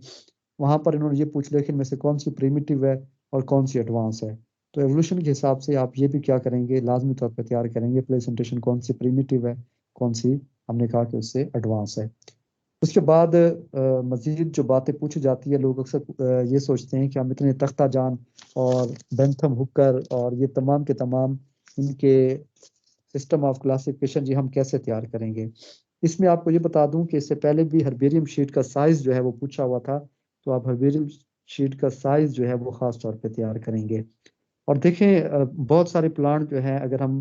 वहां पर इन्होंने ये पूछ लिया कि इनमें से कौन सी प्रिमिटिव है और कौन सी एडवांस है। तो एवोल्यूशन के हिसाब से आप ये भी क्या करेंगे, लाजमी तौर पर तैयार करेंगे प्रेजेंटेशन, कौन सी प्रिमिटिव है, कौन सी हमने कहा कि उससे एडवांस है। उसके बाद मजीद जो बातें पूछी जाती है, लोग अक्सर ये सोचते हैं कि हम इतने तख्ता जान और बेंथम हुकर और ये तमाम के तमाम इनके सिस्टम ऑफ क्लासिफिकेशन जी हम कैसे तैयार करेंगे। इसमें आपको ये बता दूं कि इससे पहले भी हर्बेरियम शीट का साइज जो है वो पूछा हुआ था, तो आप हर्बेरियम शीट का साइज जो है वो खास तौर पे तैयार करेंगे। और देखें, बहुत सारे प्लांट जो हैं, अगर हम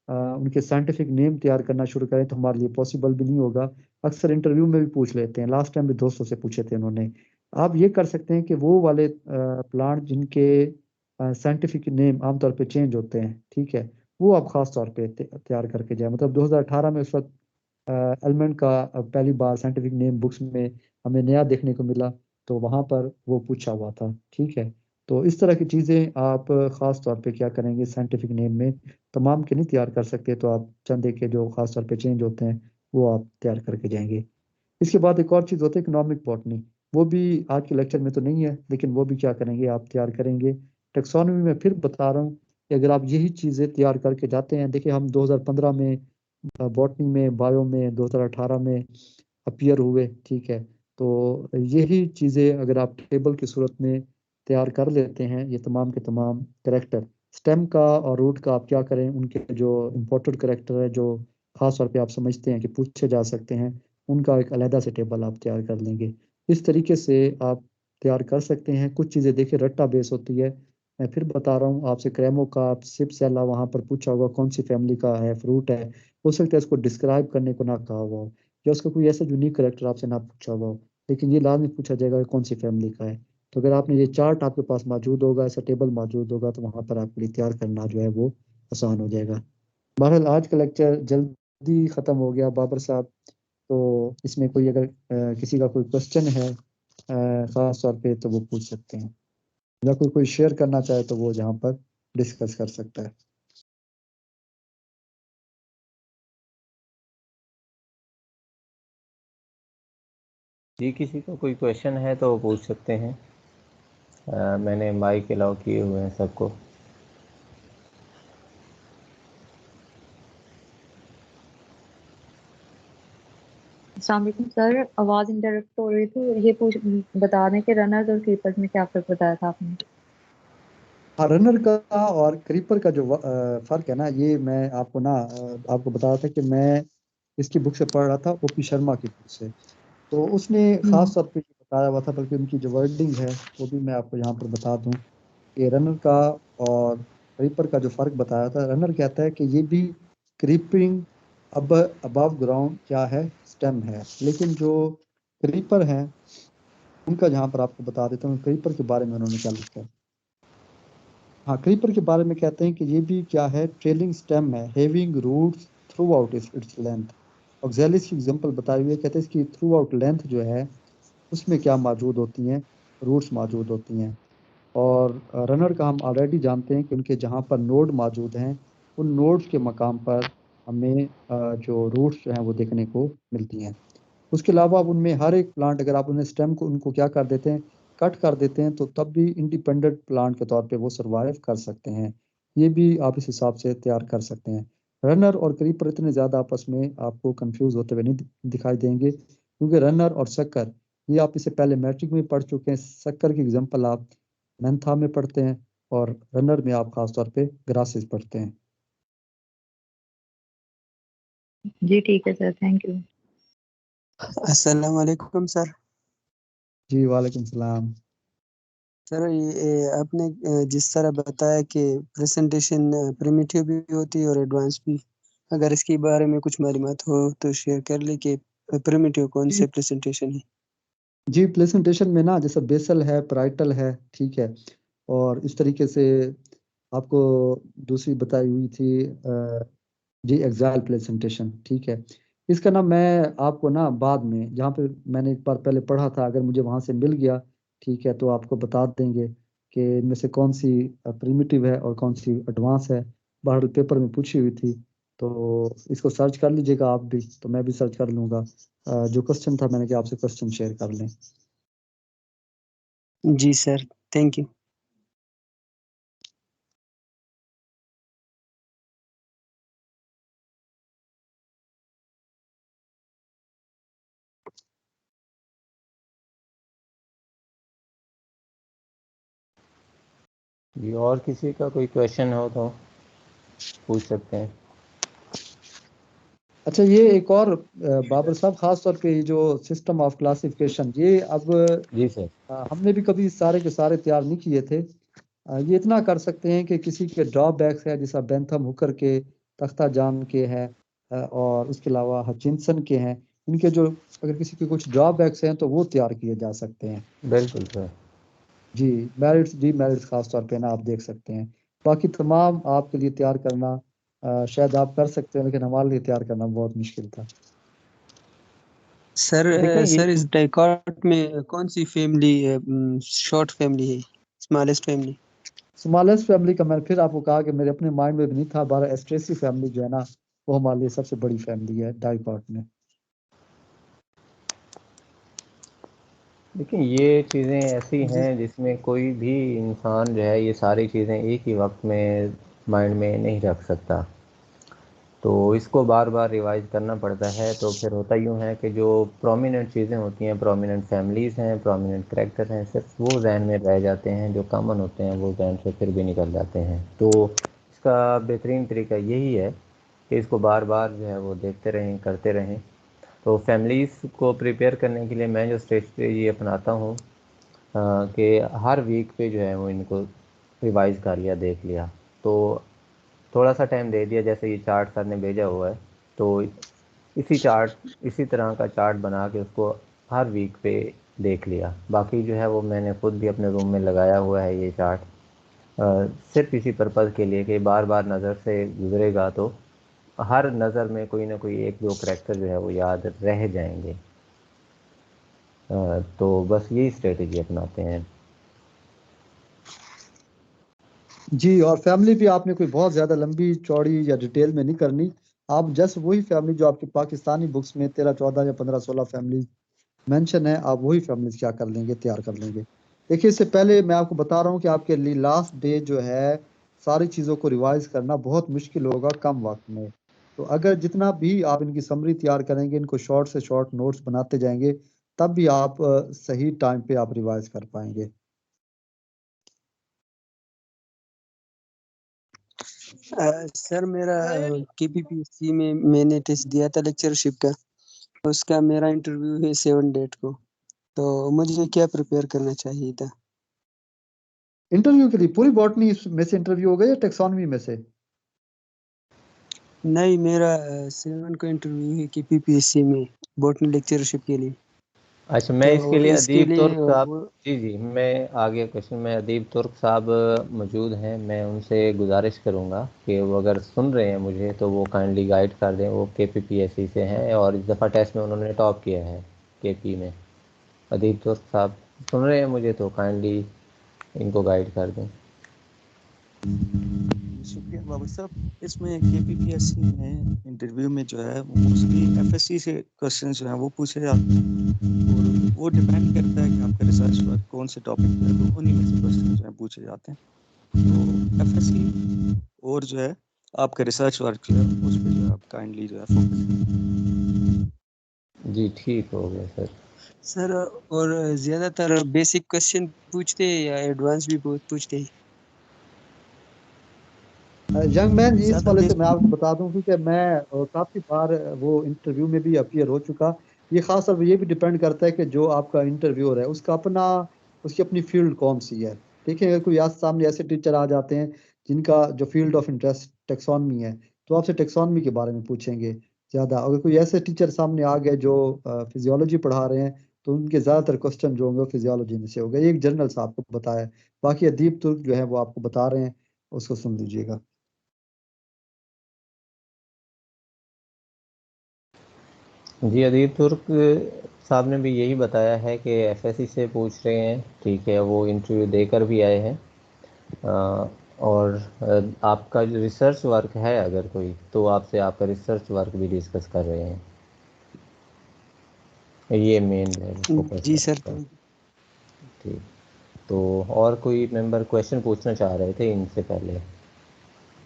उनके साइंटिफिक नेम तैयार करना शुरू करें तो हमारे लिए पॉसिबल भी नहीं होगा। अक्सर इंटरव्यू में भी पूछ लेते हैं, लास्ट टाइम भी दोस्तों से पूछे थे उन्होंने। आप ये कर सकते हैं कि वो वाले प्लांट जिनके साइंटिफिक नेम आमतौर पे चेंज होते हैं, ठीक है, वो आप खास तौर पे तैयार करके जाए। मतलब 2018 में उस वक्त एलिमेंट का पहली बार साइंटिफिक नेम बुक्स में हमें नया देखने को मिला, तो वहां पर वो पूछा हुआ था। ठीक है, तो इस तरह की चीजें आप खास तौर पे क्या करेंगे, साइंटिफिक नेम में तमाम के नहीं तैयार कर सकते, तो आप चंद एक के जो खास तौर पे चेंज होते हैं वो आप तैयार करके जाएंगे। इसके बाद एक और चीज होती है इकोनॉमिक बॉटनी, वो भी आज के लेक्चर में तो नहीं है, लेकिन वो भी क्या करेंगे, आप तैयार करेंगे। टेक्सोनॉमी में फिर बता रहा हूँ कि अगर आप यही चीजें तैयार करके जाते हैं, देखिए हम 2015 में बॉटनी में, बायो में 2018 में अपीयर हुए, ठीक है। तो यही चीज़ें अगर आप टेबल की सूरत में तैयार कर लेते हैं, ये तमाम के तमाम करेक्टर, स्टेम का और रूट का आप क्या करें, उनके जो इम्पोर्टेड करेक्टर है जो खास तौर पे आप समझते हैं कि पूछे जा सकते हैं, उनका एक अलहदा से टेबल आप तैयार कर लेंगे। इस तरीके से आप तैयार कर सकते हैं। कुछ चीज़ें देखिए रट्टा बेस होती है, मैं फिर बता रहा हूँ आपसे, क्रेमो का सिप सेला वहाँ पर पूछा होगा कौन सी फैमिली का है, फ्रूट है, हो सकता है इसको डिस्क्राइब करने को ना कहा हुआ हो, या उसका कोई ऐसा यूनिक करेक्टर आपसे ना पूछा हुआ हो, लेकिन ये लाजमी पूछा जाएगा कि कौन सी फैमिली का है। तो अगर आपने ये चार्ट आपके पास मौजूद होगा, ऐसा टेबल मौजूद होगा, तो वहां पर आपके लिए तैयार करना जो है वो आसान हो जाएगा। बहरहाल आज का लेक्चर जल्दी खत्म हो गया बाबर साहब। तो इसमें कोई अगर किसी का कोई क्वेश्चन है खास तौर पे, तो वो पूछ सकते हैं, या कोई कोई शेयर करना चाहे तो वो यहाँ पर डिस्कस कर सकता है। जी, किसी को कोई क्वेश्चन है तो वो पूछ सकते हैं। मैंने माइक अलाउ किए हुए हैं सबको। अस्सलाम वालेकुम सर, आवाज इंटरप्ट हो रही थी। ये पूछ बता दें कि रनर्स और कीपर्स में क्या फर्क बताया था आपने। हाँ, रनर का और क्रीपर का जो फर्क है ना, ये मैं आपको ना आपको बता रहा था कि मैं इसकी बुक से पढ़ रहा था, ओपी शर्मा की बुक से। तो उसने खास तौर पे ये बताया हुआ था, बल्कि उनकी जो वर्डिंग है वो भी मैं आपको यहाँ पर बता दूं कि रनर का और क्रीपर का जो फर्क बताया था। रनर कहता है कि ये भी क्रीपिंग अब अबव ग्राउंड क्या है, स्टेम है, लेकिन जो क्रीपर है उनका जहाँ पर आपको बता देता हूँ क्रीपर के बारे में उन्होंने क्या लिखा है। हाँ, क्रीपर के बारे में कहते हैं कि ये भी क्या है, ट्रेलिंग स्टेम है, having roots throughout its length. Oxalis की एग्जांपल बताई हुई है, कहते हैं इसकी थ्रू आउट लेंथ जो है उसमें क्या मौजूद होती हैं, रूट्स मौजूद होती हैं। और रनर का हम ऑलरेडी जानते हैं कि उनके जहाँ पर नोड मौजूद हैं उन नोड्स के मकाम पर हमें जो रूट्स जो हैं वो देखने को मिलती हैं। उसके अलावा अब उनमें हर एक प्लांट, अगर आप उन्हें स्टेम को उनको क्या कर देते हैं, कट कर देते हैं, तो तब भी इंडिपेंडेंट प्लांट के तौर पे वो सरवाइव कर सकते हैं। ये भी आप इस हिसाब से तैयार कर सकते हैं। रनर और क्रीपर इतने ज़्यादा आपस में आपको कंफ्यूज होते हुए नहीं दिखाई देंगे, क्योंकि रनर और शक्कर ये आप इसे पहले मैट्रिक में पढ़ चुके हैं। शक्कर की एग्जाम्पल आप मेंथा में पढ़ते हैं और रनर में आप खासतौर पे ग्रासेस पढ़ते हैं। जी ठीक है सर, थैंक यू। अस्सलाम वालेकुम सर। जी वालेकुम सलाम। सर ये आपने जिस तरह बताया कि प्रेजेंटेशन प्रिमिटिव भी होती है और एडवांस भी, अगर इसके बारे में कुछ मालूमात हो तो शेयर कर ले कि प्रिमिटिव कौन जी से प्रेजेंटेशन है। जी, प्रेजेंटेशन में ना जैसे बेसल है, पराइटल है, ठीक है, और इस तरीके से आपको दूसरी बताई हुई थी जी एक्साइल प्रेजेंटेशन, ठीक है। इसका ना मैं आपको ना बाद में, जहाँ पे मैंने एक बार पहले पढ़ा था, अगर मुझे वहाँ से मिल गया, ठीक है, तो आपको बता देंगे कि इनमें से कौन सी प्रिमिटिव है और कौन सी एडवांस है। बहरहाल पेपर में पूछी हुई थी, तो इसको सर्च कर लीजिएगा आप भी, तो मैं भी सर्च कर लूँगा। जो क्वेश्चन था मैंने कि आपसे क्वेश्चन शेयर कर लें। जी सर, थैंक यू। जी, और किसी का कोई क्वेश्चन हो तो पूछ सकते हैं। अच्छा, ये एक और बाबर साहब, खास तौर पे ये जो सिस्टम ऑफ क्लासिफिकेशन, ये अब जी सर। हमने भी कभी सारे के सारे तैयार नहीं किए थे। ये इतना कर सकते हैं कि किसी के ड्रॉबैक्स है, जैसा बेंथम हुकर के, तख्ता जान के हैं, और उसके अलावा हचिंसन के हैं, इनके जो अगर किसी के कुछ ड्रॉबैक्स हैं तो वो तैयार किए जा सकते हैं। बिल्कुल सर। जी, मेरिट्स डीमेरिट्स खास तौर पे ना आप देख सकते हैं। बाकी तमाम आपके लिए तैयार करना शायद आप कर सकते हैं, लेकिन हमारे लिए तैयार करना बहुत मुश्किल था। सर देखें ये सर इस डाइकॉट में कौन सी फैमिली शॉर्ट फैमिली है, स्मॉलेस्ट फैमिली? स्मॉलेस्ट फैमिली का मैंने फिर आपको कहा कि मेरे अपने माइंड में भी नहीं था। 12 एस्ट्रेसी फैमिली जो है ना, वो हमारे लिए सबसे बड़ी फैमिली है डाइकॉट में। देखिए ये चीज़ें ऐसी हैं जिसमें कोई भी इंसान जो है ये सारी चीज़ें एक ही वक्त में माइंड में नहीं रख सकता, तो इसको बार बार रिवाइज करना पड़ता है। तो फिर होता यूँ है कि जो प्रोमिनेंट चीज़ें होती हैं, प्रोमिनेंट फैमिलीज़ हैं, प्रोमिनेंट कैरेक्टर हैं, सिर्फ वो जहन में रह जाते हैं, जो कॉमन होते हैं वो जहन से फिर भी निकल जाते हैं। तो इसका बेहतरीन तरीका यही है कि इसको बार बार जो है वो देखते रहें, करते रहें। तो फैमिलीज़ को प्रिपेयर करने के लिए मैं जो स्ट्रेटजी अपनाता हूँ कि हर वीक पे जो है वो इनको रिवाइज़ कर लिया, देख लिया। तो थोड़ा सा टाइम दे दिया, जैसे ये चार्ट सर ने भेजा हुआ है, तो इसी तरह का चार्ट बना के उसको हर वीक पे देख लिया। बाकी जो है वो मैंने खुद भी अपने रूम में लगाया हुआ है ये चार्ट, सिर्फ इसी पर्पज़ के लिए कि बार बार नज़र से गुजरेगा तो हर नज़र में कोई ना कोई एक दो करैक्टर जो है वो याद रह जाएंगे। तो बस यही स्ट्रेटजी अपनाते हैं। जी, और फैमिली भी आपने कोई बहुत ज्यादा लंबी चौड़ी या डिटेल में नहीं करनी। आप जस्ट वही फैमिली जो आपकी पाकिस्तानी बुक्स में 13 14 या 15 16 फैमिली मेंशन है, आप वही फैमिलीज क्या कर लेंगे, तैयार कर लेंगे। देखिए, इससे पहले मैं आपको बता रहा हूँ कि आपके लिए लास्ट डे जो है सारी चीज़ों को रिवाइज करना बहुत मुश्किल होगा कम वक्त में। तो अगर जितना भी आप इनकी समरी तैयार करेंगे, इनको शॉर्ट से शॉर्ट नोट्स बनाते जाएंगे, तब भी आप सही टाइम पे आप रिवाइज कर पाएंगे। सर मेरा KPPSC में मैंने टेस्ट दिया था लेक्चरशिप का, उसका मेरा इंटरव्यू है 7 डेट को, तो मुझे क्या प्रिपेयर करना चाहिए था? इंटरव्यू के लिए पूरी बॉटनी में से इंटरव्यू होगा या टेक्सोनॉमी में से? नहीं, मेरा 7 को इंटरव्यू है KPPSC में बॉटनी लेक्चरशिप के लिए। अच्छा, मैं इसके तो लिए इसके अदीब तुर्क लिए साहब, वो जी मैं आगे क्वेश्चन में अदीब तुर्क साहब मौजूद हैं, मैं उनसे गुजारिश करूंगा कि वो अगर सुन रहे हैं मुझे तो वो काइंडली गाइड कर दें। वो KPPSC से हैं और इस दफ़ा टेस्ट में उन्होंने टॉप किया है KP में। अदीब तुर्क साहब सुन रहे हैं मुझे तो काइंडली इनको गाइड कर दें। शुक्रिया बाबू साहब। इसमें KPPSC में इंटरव्यू में जो है मोस्टली FSC से क्वेश्चन जो है वो पूछे जाते हैं और वो डिपेंड करता है कि आपका रिसर्च वर्क कौन से टॉपिक पे है, तो उन्हीं में से क्वेश्चन जो है पूछे जाते हैं। तो FSC और जो है आपका रिसर्च वर्क जो है उस पर जो है आप काइंडली जो है फोकस। जी ठीक हो गया सर। सर, और ज्यादातर बेसिक क्वेश्चन पूछते हैं या एडवांस भी पूछते हैं? यंग मैन जी, इस ज़्यादा वाले से मैं बेसिक आपको बता दूं क्योंकि मैं काफी बार वो इंटरव्यू में भी अपीयर हो चुका। ये खास तौर पर ये भी डिपेंड करता है कि जो आपका इंटरव्यूअर है उसका अपना उसकी अपनी फील्ड कौन सी है। देखिए, अगर कोई आज सामने ऐसे टीचर आ जाते हैं जिनका जो फील्ड ऑफ इंटरेस्ट टेक्सोनमी है, तो आपसे टेक्सोनमी के बारे में पूछेंगे ज्यादा। अगर कोई ऐसे टीचर सामने आ गए जो फिजियोलॉजी पढ़ा रहे हैं, तो उनके ज्यादातर क्वेश्चन जो होंगे फिजियोलॉजी में से हो गए। एक जनरल सा आपको बताया, बाकी अदीब तुर्क जो है वो आपको बता रहे हैं, उसको सुन लीजिएगा। जी अदीब तुर्क साहब ने भी यही बताया है कि FSC से पूछ रहे हैं, ठीक है, वो इंटरव्यू देकर भी आए हैं। और आपका जो रिसर्च वर्क है अगर कोई, तो आपसे आपका रिसर्च वर्क भी डिस्कस कर रहे हैं। ये मेन है फोकस जी है सर। आपका। ठीक, तो और कोई मेंबर क्वेश्चन पूछना चाह रहे थे इनसे पहले?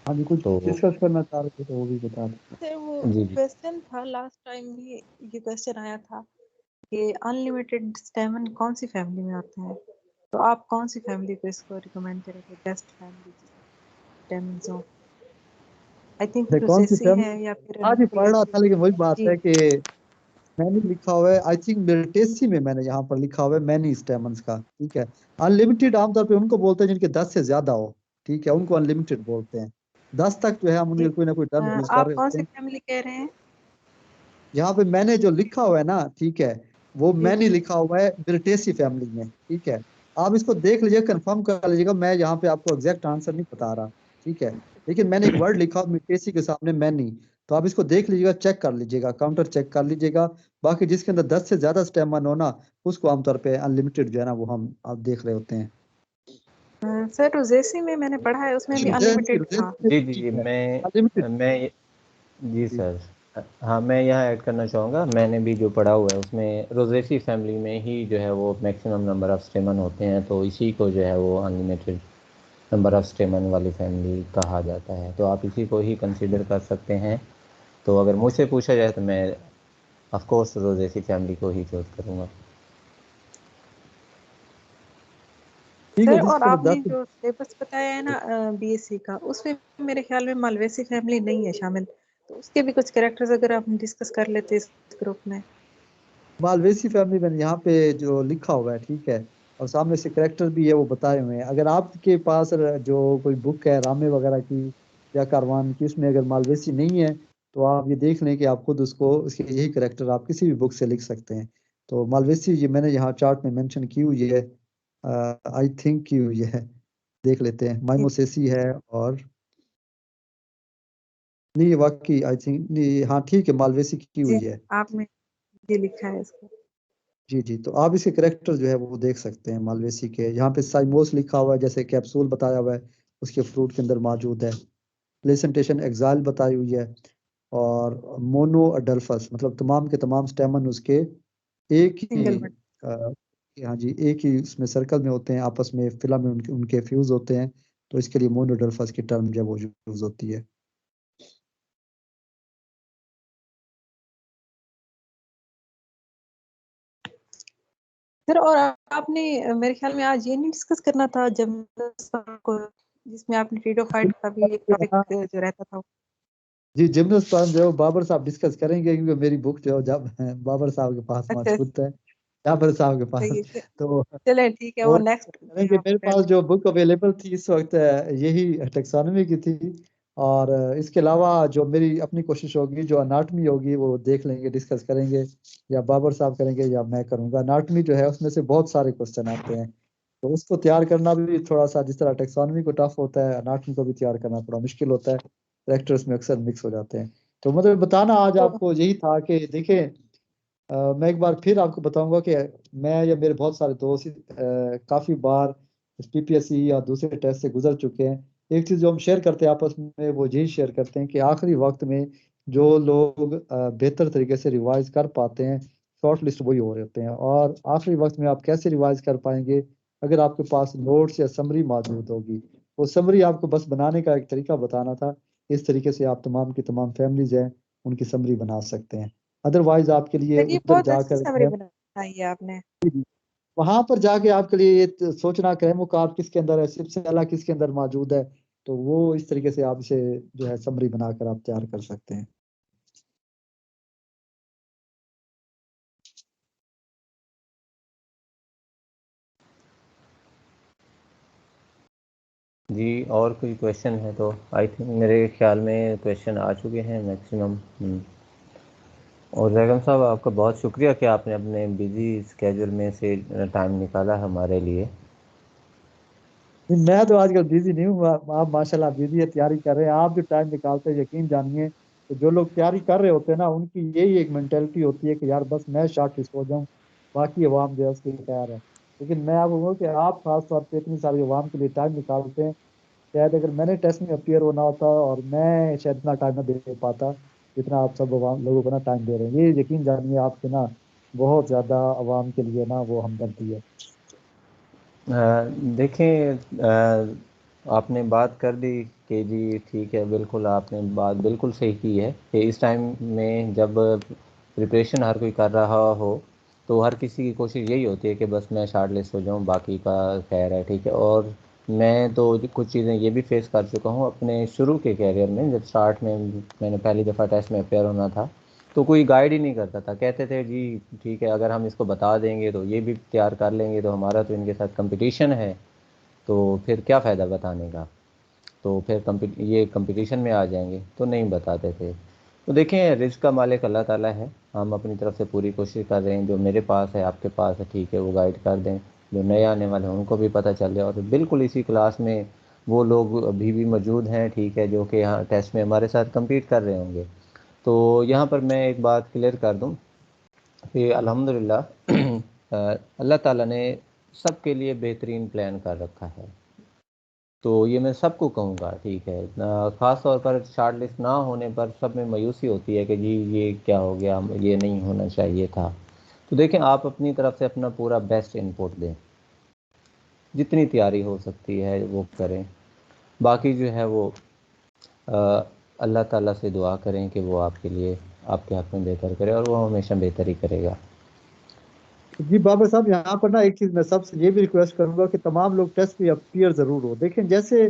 हाँ जी, कुछ तो डिस्कस करना चाह रहे थे तो वो भी बता दें। सर वो जी जी क्वेश्चन था लास्ट टाइम भी, ये क्वेश्चन आया था कि अनलिमिटेड स्टेमन कौन सी फैमिली में आता है, तो आप कौन सी फैमिली को इसको रिकमेंड करेंगे बेस्ट फैमिली स्टेमन हो? आई थिंक मैं कौन सी रोसेसी है फैमिली या फिर आज ही पढ़ रहा था, लेकिन वही बात जी। है कि मैंने लिखा हुआ है, आई थिंक मेरिटेसी में मैंने यहाँ पर लिखा हुआ है मैनी स्टेमन्स का। ठीक है, अनलिमिटेड आमतौर पे उनको बोलते हैं जिनके 10 से ज्यादा हो। ठीक है, उनको अनलिमिटेड बोलते हैं। 10 तक जो है हम जी उनके कोई ना कोई टर्म यूज कर आप रहे कौन होते सी हैं। फैमिली कह रहे हैं? यहाँ पे मैंने जो लिखा हुआ है ना, ठीक है, वो जी मैंने लिखा हुआ है ब्रिटेसी फैमिली में। ठीक है, आप इसको देख लीजिए, कंफर्म कर लीजिएगा, मैं यहाँ पे आपको एग्जैक्ट आंसर नहीं बता रहा। ठीक है, लेकिन मैंने एक वर्ड लिखा ब्रिटेसी के सामने मैनी, तो आप इसको देख लीजिएगा, चेक कर लीजिएगा, काउंटर चेक कर लीजिएगा। बाकी जिसके अंदर 10 से ज्यादा स्टेमन हो ना, उसको आमतौर पे अनलिमिटेड जो है ना वो हम आप देख रहे होते हैं। सर रोजेसी में मैंने पढ़ा है, उसमें भी रुदेसी अनलिमिटेड था। रुदेसी जी ठीक जी है, मैं अनलिमिटेड। मैं जी सर। हाँ, मैं यहाँ ऐड करना चाहूँगा, मैंने भी जो पढ़ा हुआ है उसमें रोजेसी फैमिली में ही जो है वो मैक्सिमम नंबर ऑफ स्टेमन होते हैं, तो इसी को जो है वो अनलिमिटेड नंबर ऑफ स्टेमन वाली फैमिली कहा जाता है। तो आप इसी को ही कंसीडर कर सकते हैं। तो अगर मुझसे पूछा जाए तो मैं ऑफ कोर्स रोजेसी फैमिली को ही चूज करूँगा। ठीक है, सर और जिसके अंदर आपने 10 जो सिलेबस बताया है ना बीएससी का, उसमें मेरे ख्याल में मालवेसी फैमिली नहीं है शामिल, तो उसके भी कुछ कैरेक्टर्स अगर आप डिस्कस कर लेते इस ग्रुप में। मालवेसी फैमिली मैंने यहाँ पे जो लिखा हुआ है, ठीक है, और सामने से करेक्टर भी है वो बताए हुए हैं। अगर आपके पास जो कोई बुक है रामे वगैरह की या कारवान की, उसमें अगर मालवेसी नहीं है, तो आप ये देख लें कि आप खुद उसको उसके यही करेक्टर आप किसी भी बुक से लिख सकते हैं। तो मालवेसी ये मैंने यहाँ चार्ट में मेंशन की हुई है, आई थिंक की हुई है, देख लेते हैं। जी माइमोसेसी है, और नहीं, वाकई आई थिंक नहीं, हाँ ठीक है, मालवेसी की जी हुई है। आपने ये लिखा है इसको। जी जी, तो आप इसके करेक्टर जो है वो देख सकते हैं मालवेसी के। यहाँ पे साइमोस लिखा हुआ है, जैसे कैप्सूल बताया हुआ है उसके फ्रूट के अंदर मौजूद है। प्लेसेंटेशन एक्साइल बताई हुई है। और मोनो अडल्फस मतलब तमाम के तमाम स्टेमन उसके एक ही सिंगल वर्ड। हाँ जी, एक ही उसमें सर्कल में होते हैं, आपस में फिला में उनके उनके फ्यूज होते हैं। तो इसके लिए मोनो अडल्फस की टर्म जो है वो यूज होती है। सर और आपने मेरे ख्याल में आज ये नहीं डिस्कस करना था जब को जिसमें आपने टीडोफाइट का भी एक टॉपिक जो रहता था। जी जिम्नोस्पर्म जो बाबर साहब डिस्कस करेंगे, क्योंकि मेरी बुक जो जब बाबर साहब के पास अच्छा मौजूद है, जाबर साहब के पास, सही है। तो चलें ठीक है, वो वो नेक्स्ट करेंगे। मेरे पास जो बुक अवेलेबल थी इस वक्त यही टेक्सोनॉमी की थी, और इसके अलावा जो मेरी अपनी कोशिश होगी, जो अनाटमी होगी वो देख लेंगे, डिस्कस करेंगे, या बाबर साहब करेंगे या मैं करूँगा। अनाटमी जो है उसमें से बहुत सारे क्वेश्चन आते हैं, तो उसको तैयार करना भी थोड़ा सा, जिस तरह टेक्सोनॉमी को टफ होता है, अनाटमी को भी तैयार करना थोड़ा मुश्किल होता है। कैरेक्टर्स में अक्सर मिक्स हो जाते हैं। तो मतलब बताना आज तो आपको यही था कि देखें, मैं एक बार फिर आपको बताऊंगा कि मैं या मेरे बहुत सारे दोस्त काफ़ी बार इस पीपीएससी या दूसरे टेस्ट से गुजर चुके हैं। एक चीज़ जो हम शेयर करते हैं आपस में, वो यही शेयर करते हैं कि आखिरी वक्त में जो लोग बेहतर तरीके से रिवाइज कर पाते हैं, शॉर्ट लिस्ट वही हो रहे होते हैं। और आखिरी वक्त में आप कैसे रिवाइज कर पाएंगे, अगर आपके पास नोट्स या समरी मौजूद होगी। वो समरी आपको बस बनाने का एक तरीका बताना था। इस तरीके से आप तमाम की तमाम फैमिलीज हैं उनकी समरी बना सकते हैं। अदरवाइज आपके लिए चलिए, उधर बहुत अच्छी समरी जाकर बनाई है आपने। वहां पर जाके आपके लिए ये सोचना कि मुकाब किसके अंदर है, सिर्फ सैला किसके अंदर मौजूद है। तो वो इस तरीके से आप इसे जो है समरी बनाकर आप तैयार कर सकते हैं। जी और कोई क्वेश्चन है तो आई थिंक मेरे ख्याल में क्वेश्चन आ चुके हैं मैक्सिमम। और जैगम साहब आपका बहुत शुक्रिया कि आपने अपने बिजी स्केड्यूल में से टाइम निकाला हमारे लिए। मैं तो आजकल बिजी नहीं हूँ, आप माशाल्लाह बिजी है, तैयारी कर रहे हैं। आप जो टाइम निकालते हैं, यकीन जानिए, तो जो लोग तैयारी कर रहे होते हैं ना, उनकी यही एक मेंटेलिटी होती है कि यार बस मैं शॉर्ट लिस्ट हो जाऊँ, बाकी अवाम जो है उसके लिए तैयार है। लेकिन मैं आपको कहूँ कि आप खास तौर पे इतनी सारी अवाम के लिए टाइम निकालते हैं। शायद अगर मैंने टेस्ट में अपियर होना होता, और मैं शायद इतना टाइम ना दे पाता जितना आप सब अवाम लोगों को ना टाइम दे रहे हैं। ये यकीन जानिए, आपसे ना बहुत ज्यादा अवाम के लिए ना वो हमदर्दी है। देखें, आपने बात कर दी कि जी ठीक है, बिल्कुल आपने बात बिल्कुल सही की है कि इस टाइम में जब प्रिपरेशन हर कोई कर रहा हो तो हर किसी की कोशिश यही होती है कि बस मैं शार्ट लिस्ट हो जाऊँ, बाकी का खैर है, ठीक है। और मैं तो कुछ चीज़ें ये भी फेस कर चुका हूँ अपने शुरू के कैरियर में। जब स्टार्ट में मैंने पहली दफ़ा टेस्ट में अपेयर होना था तो कोई गाइड ही नहीं करता था, कहते थे जी ठीक है, अगर हम इसको बता देंगे तो ये भी तैयार कर लेंगे, तो हमारा तो इनके साथ कंपटीशन है, तो फिर क्या फ़ायदा बताने का, तो फिर ये कंपटीशन में आ जाएंगे, तो नहीं बताते थे। तो देखें, रिस्क का मालिक अल्लाह ताला है। हम अपनी तरफ से पूरी कोशिश कर रहे हैं, जो मेरे पास है आपके पास है, ठीक है, वो गाइड कर दें, जो नए आने वाले हैं उनको भी पता चल जाए। और बिल्कुल इसी क्लास में वो लोग अभी भी मौजूद हैं, ठीक है, जो कि यहाँ टेस्ट में हमारे साथ कम्पीट कर रहे होंगे। तो यहाँ पर मैं एक बात क्लियर कर दूँ कि अल्हम्दुलिल्लाह अल्लाह ताला ने सबके लिए बेहतरीन प्लान कर रखा है। तो ये मैं सबको कहूँगा, ठीक है, ख़ास तौर पर शार्ट लिस्ट ना होने पर सब में मायूसी होती है कि जी ये क्या हो गया, ये नहीं होना चाहिए था। तो देखें, आप अपनी तरफ से अपना पूरा बेस्ट इनपुट दें, जितनी तैयारी हो सकती है वो करें, बाकी जो है वो अल्लाह ताला से दुआ करें कि वो आपके लिए आपके हक़ में बेहतर करे, और वो हमेशा बेहतर ही करेगा। जी बाबर साहब, यहाँ पर ना एक चीज मैं सबसे ये भी रिक्वेस्ट करूंगा कि तमाम लोग टेस्ट में अपियर जरूर हो। देखें, जैसे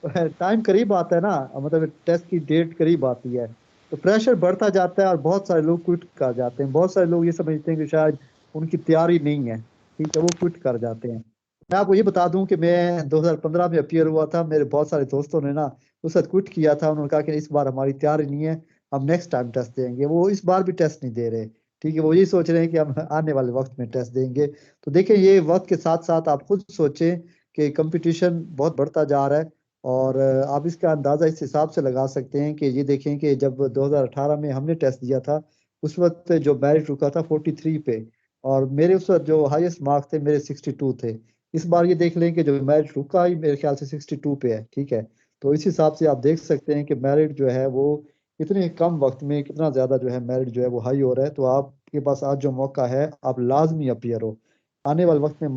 टाइम करीब आता है ना, मतलब टेस्ट की डेट करीब आती है, तो प्रेशर बढ़ता जाता है और बहुत सारे लोग क्विट कर जाते हैं। बहुत सारे लोग ये समझते हैं कि शायद उनकी तैयारी नहीं है, ठीक है, वो क्विट कर जाते हैं। मैं आपको ये बता दूं कि मैं 2015 में अपियर हुआ था। मेरे बहुत सारे दोस्तों ने ना उस वक्त क्विट किया था। उन्होंने कहा कि इस बार हमारी तैयारी नहीं है, हम नेक्स्ट टाइम टेस्ट देंगे। वो इस बार भी टेस्ट नहीं दे रहे, ठीक है, वो ये सोच रहे हैं कि हम आने वाले वक्त में टेस्ट देंगे। तो देखिए, ये वक्त के साथ साथ आप खुद सोचें कि कंपटीशन बहुत बढ़ता जा रहा है, और आप इसका अंदाजा इस हिसाब से लगा सकते हैं कि ये देखें कि जब 2018 में हमने टेस्ट दिया था, उस वक्त जो मेरिट रुका था 43 पे, और मेरे उस वक्त जो हाईएस्ट मार्क्स थे मेरे 62 थे। इस बार ये देख लें कि जो मेरिट रुका ही मेरे ख्याल से 62 पे है, ठीक है। तो इस हिसाब से आप देख सकते हैं कि मेरिट जो है वो इतने कम वक्त में कितना ज्यादा जो है मेरिट जो है वो हाई हो रहा है। तो आपके पास आज जो मौका है, आप लाजमी अपियर हो। आने वाले वक्त में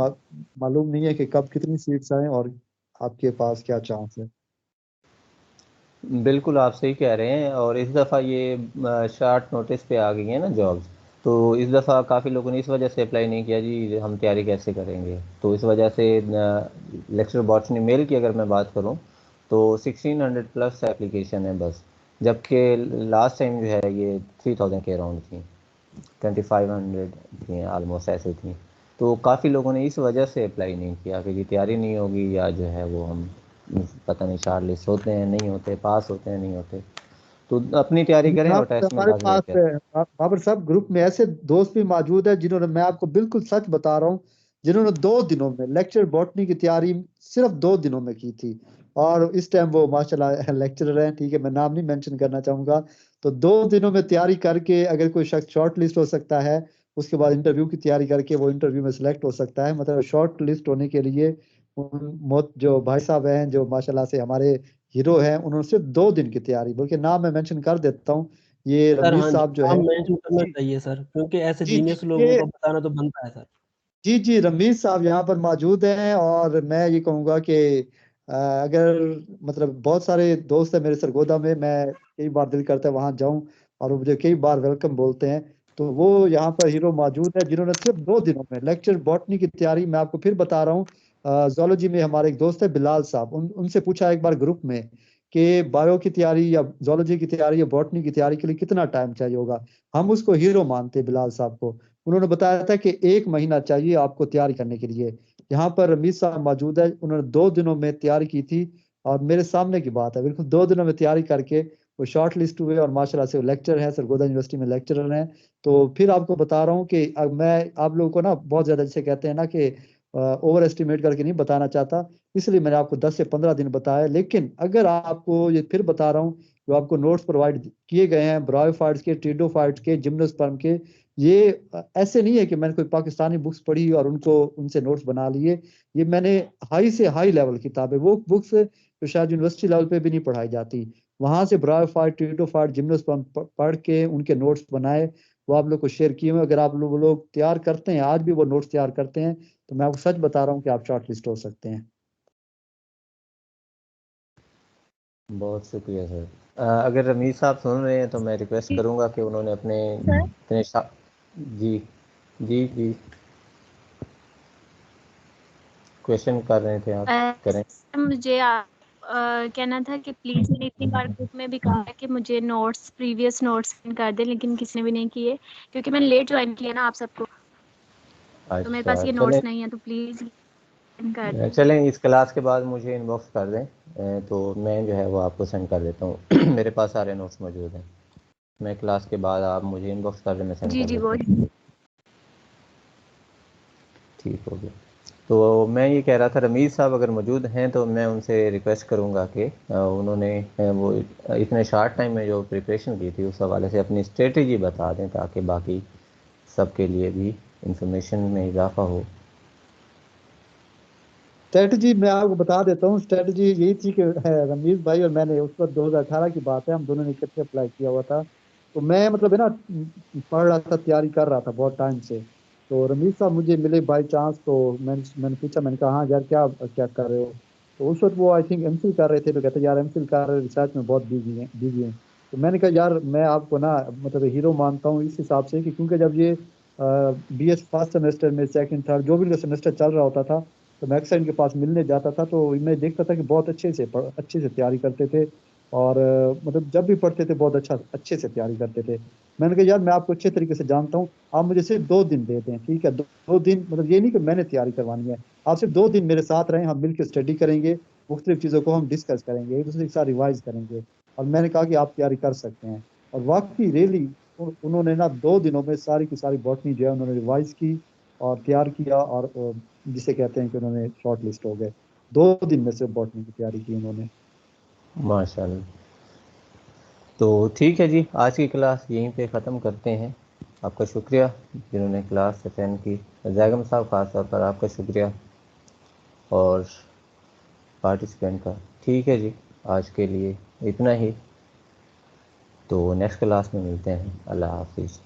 मालूम नहीं है कि कब कितनी सीट्स आए और आपके पास क्या चांस है। बिल्कुल आप सही कह रहे हैं। और इस दफ़ा ये शार्ट नोटिस पे आ गई है ना जॉब्स, तो इस दफ़ा काफ़ी लोगों ने इस वजह से अप्लाई नहीं किया जी हम तैयारी कैसे करेंगे। तो इस वजह से लेक्चर बॉट्स ने मेल की अगर मैं बात करूं तो 1600 प्लस एप्लीकेशन है बस, जबकि लास्ट टाइम जो है ये 3000 के अराउंड थी, 2500 थी आलमोस्ट ऐसे थी। तो काफ़ी लोगों ने इस वजह से अप्लाई नहीं किया कि जी तैयारी नहीं होगी, या जो है वो हम पता नहीं शॉर्ट लिस्ट होते हैं नहीं होते, पास होते हैं नहीं होते। तो अपनी तैयारी करें यहाँ और पर टेस्ट में हमारे लाजमी पास करें। बाबर साहब ग्रुप में ऐसे दोस्त भी मौजूद है जिन्होंने, मैं आपको बिल्कुल सच बता रहा हूँ, जिन्होंने 2 दिनों में लेक्चर बॉटनी की तैयारी सिर्फ 2 दिनों में की थी, और इस टाइम वो माशाल्लाह लेक्चरर हैं। ठीक है, मैं नाम नहीं मेंशन करना चाहूंगा। तो 2 दिनों में तैयारी करके अगर कोई शख्स शॉर्ट लिस्ट हो सकता है, उसके बाद इंटरव्यू की तैयारी करके वो इंटरव्यू में सिलेक्ट हो सकता है। मतलब शॉर्ट लिस्ट होने के लिए जो भाई साहब हैं, जो माशाल्लाह से हमारे हीरो हैं, उन्होंने सिर्फ 2 दिन की तैयारी, बल्कि नाम मैं मेंशन कर देता हूँ, ये सर रमीज हाँ जी, साहब जो है। नाम मेंशन करना जी चाहिए सर, क्योंकि ऐसे जी जी जीनियस लोगों ये को बताना तो बनता है सर। जी जी रमीज साहब यहाँ पर मौजूद हैं, और मैं ये कहूँगा कि अगर मतलब बहुत सारे दोस्त हैं मेरे सरगोदा में, मैं कई बार दिल करता है वहाँ जाऊँ, और वो मुझे कई बार वेलकम बोलते हैं। तो वो यहाँ पर हीरो मौजूद है जिन्होंने सिर्फ 2 दिनों में लेक्चर बॉटनी की तैयारी, मैं आपको फिर बता रहा हूँ। जोलॉजी में हमारे एक दोस्त है बिलाल साहब, उनसे पूछा एक बार ग्रुप में कि बायो की तैयारी या जोलॉजी की तैयारी या बॉटनी की तैयारी के लिए कितना टाइम चाहिए होगा। हम उसको हीरो मानते हैं बिलाल साहब को। उन्होंने बताया था कि 1 महीना चाहिए आपको तैयारी करने के लिए। यहाँ पर रमीज साहब मौजूद है, उन्होंने 2 दिनों में तैयारी की थी, और मेरे सामने की बात है, बिल्कुल 2 दिनों में तैयारी करके वो शॉर्ट लिस्ट हुए, और माशाल्लाह से वो लेक्चर है, सरगोदा यूनिवर्सिटी में लेक्चरर हैं। तो फिर आपको बता रहा हूँ कि अब मैं आप लोगों को ना बहुत ज़्यादा जैसे कहते हैं ना कि ओवर एस्टिमेट करके नहीं बताना चाहता, इसलिए मैंने आपको 10 से 15 दिन बताया। लेकिन अगर आपको ये फिर बता रहा हूँ, जो आपको नोट्स प्रोवाइड किए गए हैं ब्रायोफाइट्स के, ट्रिडोफाइट्स के, जिम्नोस्पर्म के, ये ऐसे नहीं है कि मैंने कोई पाकिस्तानी बुक्स पढ़ी और उनको उनसे नोट्स बना लिए। ये मैंने हाई से हाई लेवल किताबें, वो बुक्स जो शायद यूनिवर्सिटी लेवल पे भी नहीं पढ़ाई जाती, वहां से ब्रायोफाइट, ट्रिडोफाइट, जिम्नोस्पर्म पढ़ के उनके नोट्स बनाए, वो आप लोग को शेयर किए हुए। अगर आप लोग तैयार करते हैं, आज भी वो नोट्स तैयार करते हैं, तो मैं आपको सच बता रहा हूँ कि आप शॉर्ट लिस्ट हो सकते हैं। बहुत शुक्रिया सर। अगर रमीज साहब सुन रहे हैं तो मैं रिक्वेस्ट करूंगा कि उन्होंने अपने अपने जी जी जी क्वेश्चन कर रहे थे आप, करें। मुझे कहना था कि प्लीज, मैंने इतनी बार ग्रुप में भी कहा है कि मुझे नोट्स, प्रीवियस नोट्स सेंड कर दें, लेकिन किसी ने भी नहीं किए, क्योंकि मैंने लेट ज्वाइन किया ना आप सबको, तो मेरे पास अच्छा ये चलें, नोट्स नहीं है, तो प्लीज कर दें। चलें इस क्लास के बाद मुझे इनबॉक्स कर दें, तो मैं जो है वो आपको सेंड कर देता हूँ। मेरे पास सारे नोट्स मौजूद हैं, मैं क्लास के बाद आप मुझे इनबॉक्स कर दें, मैं सेंड जी कर जी देता वो हूँ। ठीक हो गया। तो मैं ये कह रहा था, रमीज़ साहब अगर मौजूद हैं तो मैं उनसे रिक्वेस्ट करूंगा कि उन्होंने वो इतने शॉर्ट टाइम में जो प्रिपरेशन की थी उस हवाले से अपनी स्ट्रेटजी बता दें, ताकि बाकी सबके लिए भी इंफॉर्मेशन में इजाफा हो। स्ट्रेटजी मैं आपको बता देता हूँ। स्ट्रेटजी यही थी कि रमीज भाई और मैंने, उस वक्त 2018 की बात है, हम दोनों ने इकट्ठे अप्लाई किया हुआ था। तो मैं मतलब है ना पढ़ रहा था, तैयारी कर रहा था बहुत टाइम से। तो रमीज साहब मुझे मिले बाई चांस, तो मैंने पूछा, मैंने कहा हाँ यार क्या क्या कर रहे हो। तो उस वक्त वो आई थिंक एमफिल कर रहे थे, तो कहते यार एमफिल कर रहे, रिसर्च में बहुत बिजी हैं। तो मैंने कहा यार मैं आपको ना मतलब हीरो मानता हूँ इस हिसाब से कि क्योंकि जब ये BS फर्स्ट सेमेस्टर में, सेकंड थर्ड जो भी सेमेस्टर चल रहा होता था, तो मैं अक्सर इनके पास मिलने जाता था, तो मैं देखता था कि बहुत अच्छे से तैयारी करते थे, और मतलब जब भी पढ़ते थे बहुत अच्छे से तैयारी करते थे। मैंने कहा यार मैं आपको अच्छे तरीके से जानता हूँ, आप मुझे सिर्फ 2 दिन दे दें, ठीक है, 2 दिन, मतलब ये नहीं कि मैंने तैयारी करवानी है, आप सिर्फ 2 दिन मेरे साथ रहें, हम मिलकर स्टडी करेंगे, मुख्तलिफ चीज़ों को हम डिस्कस करेंगे, एक दूसरे के साथ रिवाइज करेंगे। और मैंने कहा कि आप तैयारी कर सकते हैं। और वाकई रियली उन्होंने ना 2 दिनों में सारी की सारी बॉटनी जो है उन्होंने रिवाइज की और तैयार किया, और जिसे कहते हैं कि उन्होंने शॉर्ट लिस्ट हो गए। 2 दिन में से बॉटनी की तैयारी की उन्होंने। माशाल्लाह। तो ठीक है जी, आज की क्लास यहीं पे ख़त्म करते हैं। आपका शुक्रिया जिन्होंने क्लास अटेंड की, जैगम साहब ख़ास तौर पर आपका शुक्रिया, और पार्टिसिपेंट का। ठीक है जी, आज के लिए इतना ही, तो नेक्स्ट क्लास में मिलते हैं। अल्लाह हाफिज़।